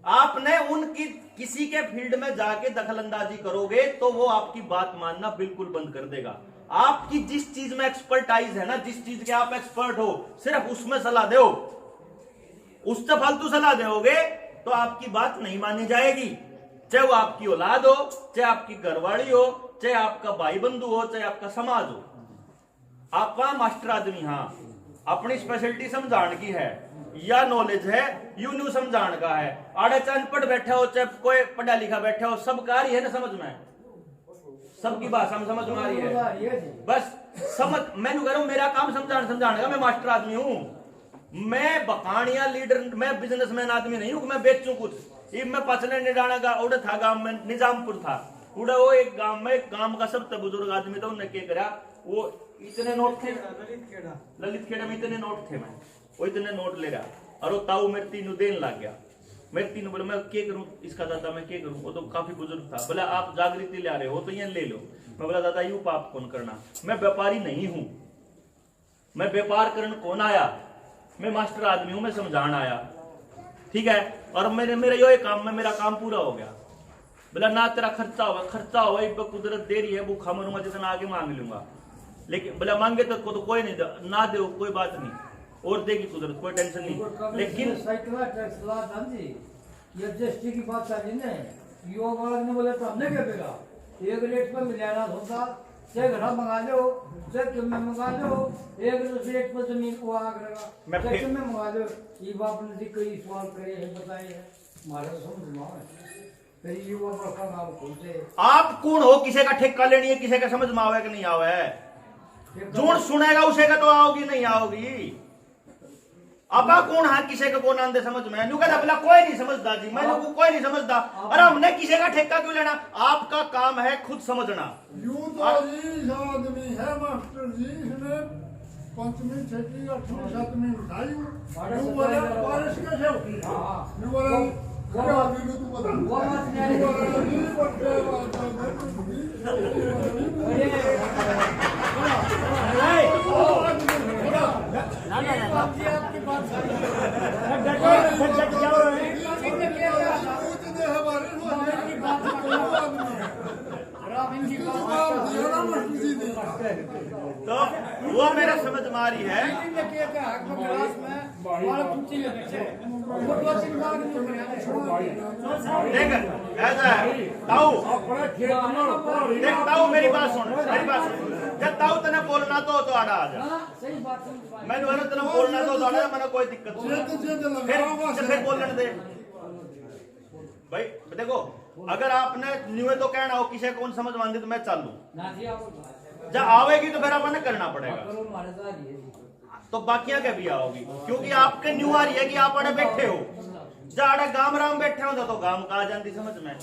आपने उनकी किसी के फील्ड में जाके दखल अंदाजी करोगे तो वो आपकी बात मानना बिल्कुल बंद कर देगा। आपकी जिस चीज में एक्सपर्टाइज है ना, जिस चीज के आप एक्सपर्ट हो, सिर्फ उसमें सलाह दो, उससे फालतू सलाह दोगे तो आपकी बात नहीं मानी जाएगी। चाहे वो आपकी औलाद हो, चाहे आपकी घरवाली हो, चाहे आपका भाई बंधु हो, चाहे आपका समाज हो। आप वहां मास्टर आदमी, हाँ अपनी स्पेशलिटी समझाने की है या नॉलेज है, यू न्यू समझाने का है। आड़े चाहे अनपढ़ बैठे हो, चाहे कोई पढ़ा लिखा बैठे हो, सब कार ही है ना समझ में, सबकी भाषा में समझ में आ रही है। बस
समझ मैं कह रहा हूं मेरा काम समझाने का। मैं मास्टर आदमी हूं, मैं बकानिया लीडर, मैं बिजनेसमैन आदमी नहीं हूं कि मैं बेचूं कुछ। ये मैं पचने निडाना का उड़ा था गांव में, निजामपुर था उड़ा, वो एक गांव में, गांव का सबसे बुजुर्ग आदमी था, उन्होंने क्या करा, वो इतने नोट थे ललित खेड़ा में, इतने नोट थे, मैं वो इतने नोट ले रहा और वो ताऊ मेरे तीनों देन लग गया। मेरे तीनों बोले मैं क्या करूं इसका दादा, मैं क्या करूं। वो तो काफी बुजुर्ग था, बोला आप जागृति ले आ रहे हो तो ये ले लो। मैं बोला दादा यू पाप कौन करना, मैं व्यापारी नहीं हूं, मैं व्यापार करने कौन आया, मैं मास्टर आदमी हूं, मैं समझान आया, ठीक है। और मेरे यो काम में मेरा काम पूरा हो गया। बोला ना तेरा खर्चा होगा एक कुदरत दे रही है, भूखा मरूंगा जितना आगे मांग लूंगा, लेकिन बोला मांगे तो कोई नहीं ना दे, कोई बात नहीं, और देगी कुदरत, कोई टेंशन नहीं। लेकिन
की बात कर युवा बालक ने बोला तो हमने क्या देगा, एक रेट पर मिलाना होता, चाहे घड़ा मंगा लो, चाहे तुम्हें मंगा लो, एक रेट पर जमीन को आग लगा, चाहे तुम्हें मंगा लो। ये बाप ने कई सवाल करे हैं, बताए हैं, हमारे समझ में युवा का नाम खोलते।
आप कौन हो, किसी का ठेका लेनी है, किसी का समझ में आवे कि नहीं आवे, जोन सुनेगा उसे का तो आओगी नहीं आओगी। अब कौन है, किसी का कौन आंदे समझ में, न्यू कहता बोला कोई नहीं समझदा जी, मैं लोगों कोई नहीं समझदा, अरे हमने किसी का ठेका क्यों लेना, आपका काम है खुद समझना।
यूं तो जी आदमी है मास्टर जी, इसने पंचमी छठी अठवीं सातवीं उठाई, बारिश कैसे होती है, क्या आदमी तू बता, वो बात नहीं आपकी बात
तो वो मेरा समझ मारी है। देख ऐसा है ताऊ, देख ताऊ मेरी बात सुन, जब ताऊ तने बोलना तो आड़ा आ जा, मैंने तेने बोलना तो आड़ा, मैंने कोई दिक्कत नहीं, फिर बोलने दे भाई। देखो अगर आपने न्यू तो कहना हो किसी कौन समझ मानती तो मैं चालू, जब आवेगी तो फिर आपने करना पड़ेगा, तो बाकियां क्या भी आओगी, क्योंकि आपके न्यू आ रही है कि आप अड़े बैठे हो, जाड़े गांव राम बैठे होंगे तो गांव का आ जाती समझ में,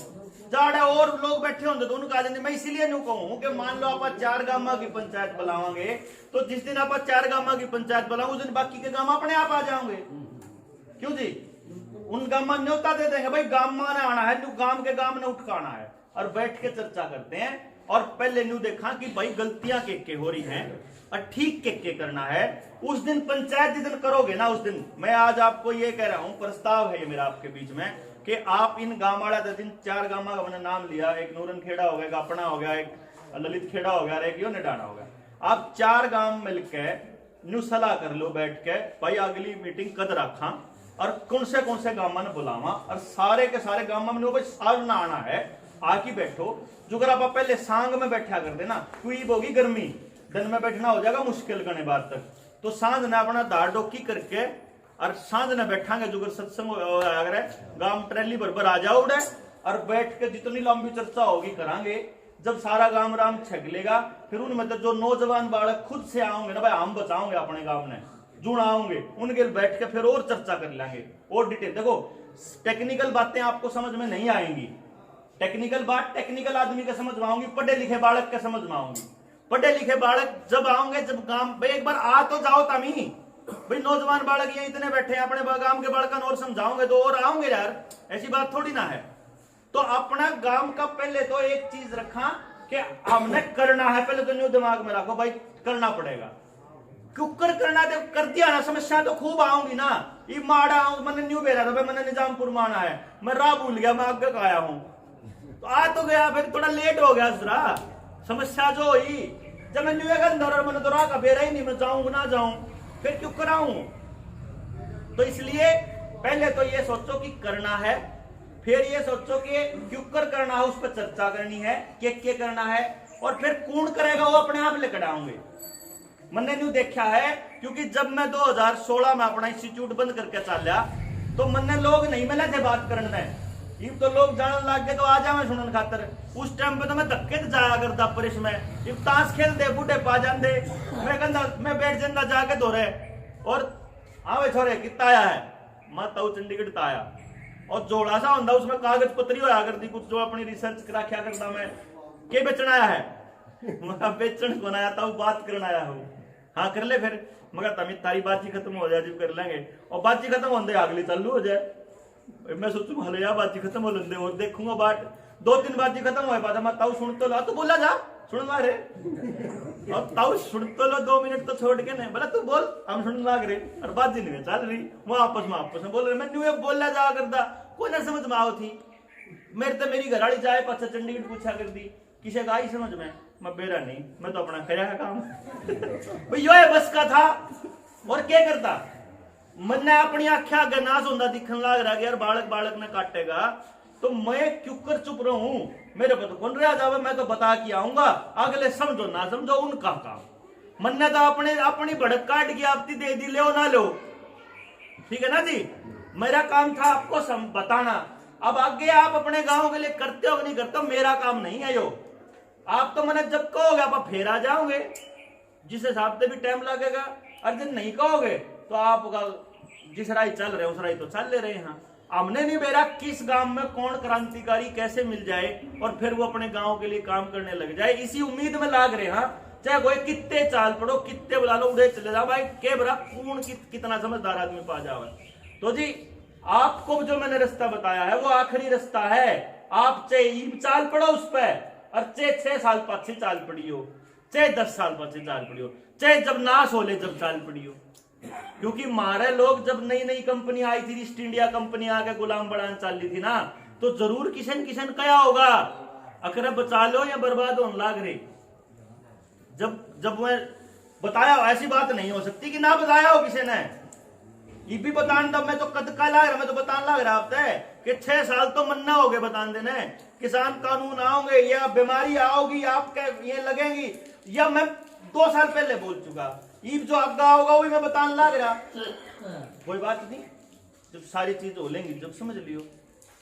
जाड़े और लोग बैठे होंगे तो उनका आ जाती। मैं इसीलिए न्यू कहूं कि मान लो आप 4 गांव की पंचायत बुलावांगे, तो जिस दिन आप 4 गांव की पंचायत बुलाओ उस दिन बाकी के गांव अपने आप आ जाओगे, क्यों जी, उन गांव में न्योता दे देंगे भाई गांव में आना है, गांव के गांव ने उठकाना है, और बैठ के चर्चा करते हैं। और पहले न्यू देखा कि भाई गलतियां के हो रही हैं और ठीक के करना है। उस दिन पंचायत जिस दिन करोगे ना, उस दिन मैं आज आपको ये कह रहा हूं, प्रस्ताव है ये मेरा आपके बीच में, कि आप इन गांव वाला दिन 4 गांव का मैंने नाम लिया, एक नूरन खेड़ा हो गया, एक अपना हो गया, एक ललित खेड़ा हो गया, एक यो निडाना हो गया, आप 4 गांव मिलकर न्यू सलाह कर लो बैठ के, भाई अगली मीटिंग कद रखा और कौन से गांव में बुलावा, और सारे के सारे गांव में भाई साल ना आना है, आके बैठो। जो अगर आप पहले सांग में बैठा कर देना, क्यों होगी गर्मी, दिन में बैठना हो जाएगा मुश्किल करने बार तक, तो सांझ ने अपना दाड़ डोकी करके और सांझ ने बैठांगे, जो सत्संग अगर गांव ट्रैली भर आ जाओ उड़े, और बैठ के जितनी लंबी चर्चा होगी करांगे। जब सारा गांव राम छक लेगा, फिर उनमें जो नौजवान बालक खुद से आओगे ना, भाई हम बचाओगे अपने गांव ने, जुड़ आओगे, उनके बैठ के फिर और चर्चा कर लेंगे और डिटेल। देखो टेक्निकल बातें आपको समझ में नहीं आएंगी, टेक्निकल बात टेक्निकल आदमी के समझ में आऊंगी, पढ़े लिखे बालक के समझ में आऊंगी। पढ़े लिखे बालक जब आओगे, जब गांव भाई एक बार आ तो जाओ तमी, भाई नौजवान बालक ये इतने बैठे हैं, अपने गांव के बालक और समझाओगे तो और आओगे यार, ऐसी बात थोड़ी ना है। तो अपना गांव का पहले तो एक चीज रखा कि हमने करना है, पहले तो न्यू दिमाग में रखो भाई करना पड़ेगा, क्यों करना तो कर दिया ना, समस्या तो खूब आऊंगी ना। ये माड़ा आऊंगी, मैंने न्यू भेजा था भाई, मैंने निजामपुर में आना है, मैं राह भूल गया, मैं आगे आया हूं, तो आ तो गया, फिर थोड़ा लेट हो गया जरा, समस्या जो हुई जब मैं न्यू अंदर और मैंने तो राह का बेरा ही नहीं, मैं जाऊं ना जाऊं, फिर क्यों कराऊं। तो इसलिए पहले तो ये सोचो कि करना है, फिर ये सोचो कि क्यों करना है, उस पर चर्चा करनी है, के करना है, और फिर कौन करेगा वो अपने आप लेकर आऊंगे। मैंने न्यू देखा है, क्योंकि जब मैं 2016 में अपना इंस्टीट्यूट बंद करके चल लिया, तो मैंने लोग नहीं मिले थे बात करने में,
इब तो लोग जानने लग गए तो आ जावे सुनन खातर। उस टाइम पे तो मैं धक्के तो जाया करता परिस में, इब ताश खेलते बूढ़े पा जाते, मैं कहता मैं बैठ जाता जाके दो रहे और आवे छोरे कितना आया है, मैं तो चंडीगढ़ ता आया और जोड़ा सा होता उसमें कागज पत्री होया करती कुछ जो अपनी रिसर्च करा क्या करता मैं के बेचना आया है, मैं बेचन को आया था बात करना आया हूँ। हाँ कर ले फिर, मगर तभी तारी बातचीत खत्म हो जाए जब कर लेंगे और बातचीत खत्म होने अगली चालू हो जाए। मैं सोचू हले यार बातचीत खत्म हो लेंगे और देखूंगा बाट 2-3 बातचीत खत्म हो पाता मैं ताऊ सुन तो ला तो बोला जा सुन ला रे और ताऊ सुन तो लो 2 मिनट तो छोड़ के नहीं बोला तू बोल हम सुन लाग रहे और बात नहीं चल रही वो आपस में बोल रहे मैं न्यू बोला जा करता कोई ना समझ में आओ थी। मेरे तो मेरी घराड़ी जाए पाचा चंडीगढ़ पूछा कर दी किसी का आई समझ में, मैं बेरा नहीं मैं तो अपना खया है काम भाई यो है बस का था और क्या करता मैंने अपनी आख्या गनास होता दिखने लग रहा यार बालक बालक ने काटेगा तो मैं क्यों कर चुप रहूं, मेरे को तो कौन रहा जावे, मैं तो बता के आऊंगा अगले समझो ना समझो उनका काम। मन्ने तो अपनी भड़क काट के आपती दे दी लो ना लो, ठीक है ना जी। मेरा काम था आपको बताना, अब आगे आप अपने गांव के लिए करते हो नहीं करते हो मेरा काम नहीं है यो। आप तो मैंने जब कहोगे आप फिर आ जाओगे, जिस हिसाब से भी टाइम लगेगा, और जब नहीं कहोगे तो आपका जिस राय चल रहे उस राय तो चल ले रहे हैं। हमने नहीं बेरा किस गांव में कौन क्रांतिकारी कैसे मिल जाए और फिर वो अपने गांव के लिए काम करने लग जाए, इसी उम्मीद में लाग रहे हैं। चाहे कोई कितने चाल पड़ो कितने बुला लो उड़े चले जाओ भाई के बरा कौन कितना समझदार आदमी पा जाओ। तो जी आपको जो मैंने रास्ता बताया है वो आखिरी रास्ता है। आप चाहे चाल पड़ो उस पर और चाहे 6 साल पाछे चाल पड़ी हो, चाहे 10 साल पाछे चाल पड़ी हो, चाहे जब नाश हो ले जब चाल पड़ी हो। क्योंकि मारे लोग जब नई नई कंपनी आई थी, ईस्ट इंडिया कंपनी आके गुलाम बढ़ाने चाली थी ना, तो जरूर किसन किसन कया होगा अगर बचा लो या बर्बाद होने लाग रही। जब मैं बताया ऐसी बात नहीं हो सकती कि ना बताया हो किसी ने। ये भी बतान तब मैं तो कद का लाग रहा, मैं तो बताने लग रहा आपसे कि 6 साल तो मन्ना हो गए बतान देने, किसान कानून आओगे या बीमारी आओगी आपके ये लगेंगी, या मैं 2 साल पहले बोल चुका। ये जो आगा होगा वही मैं बताने लग रहा। कोई बात नहीं, जब सारी चीज हो लेंगी जब समझ लियो।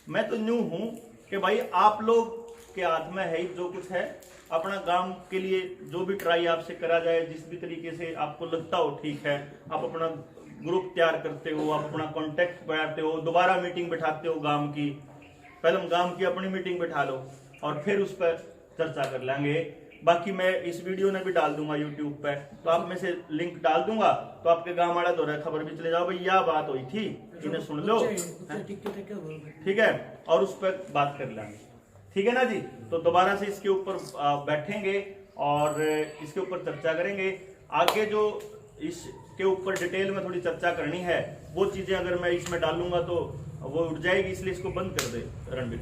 मैं तो न्यू हूं कि भाई आप लोग के हाथ में है जो कुछ है, अपना गांव के लिए जो भी ट्राई आपसे करा जाए, जिस भी तरीके से आपको लगता हो ठीक है, आप अपना ग्रुप तैयार करते हो, आप अपना कॉन्टेक्ट बनाते हो, दोबारा मीटिंग बैठाते हो गांव की, पहले गांव की अपनी मीटिंग बैठा लो और फिर उस पर चर्चा कर लेंगे। बाकी मैं इस वीडियो ने भी डाल दूंगा यूट्यूब पे, तो आप में से लिंक डाल दूंगा, तो आपके गांव वाला दो खबर भी चले जाओ भाई यह बात हुई थी, इन्हें सुन लो, ठीक है, और उस पर बात कर लेंगे, ठीक है ना जी। तो दोबारा से इसके ऊपर बैठेंगे और इसके ऊपर चर्चा करेंगे। आगे जो इसके ऊपर डिटेल में थोड़ी चर्चा करनी है वो चीजें अगर मैं इसमें डालूंगा तो वो उठ जाएगी, इसलिए इसको बंद कर दे रणबीर।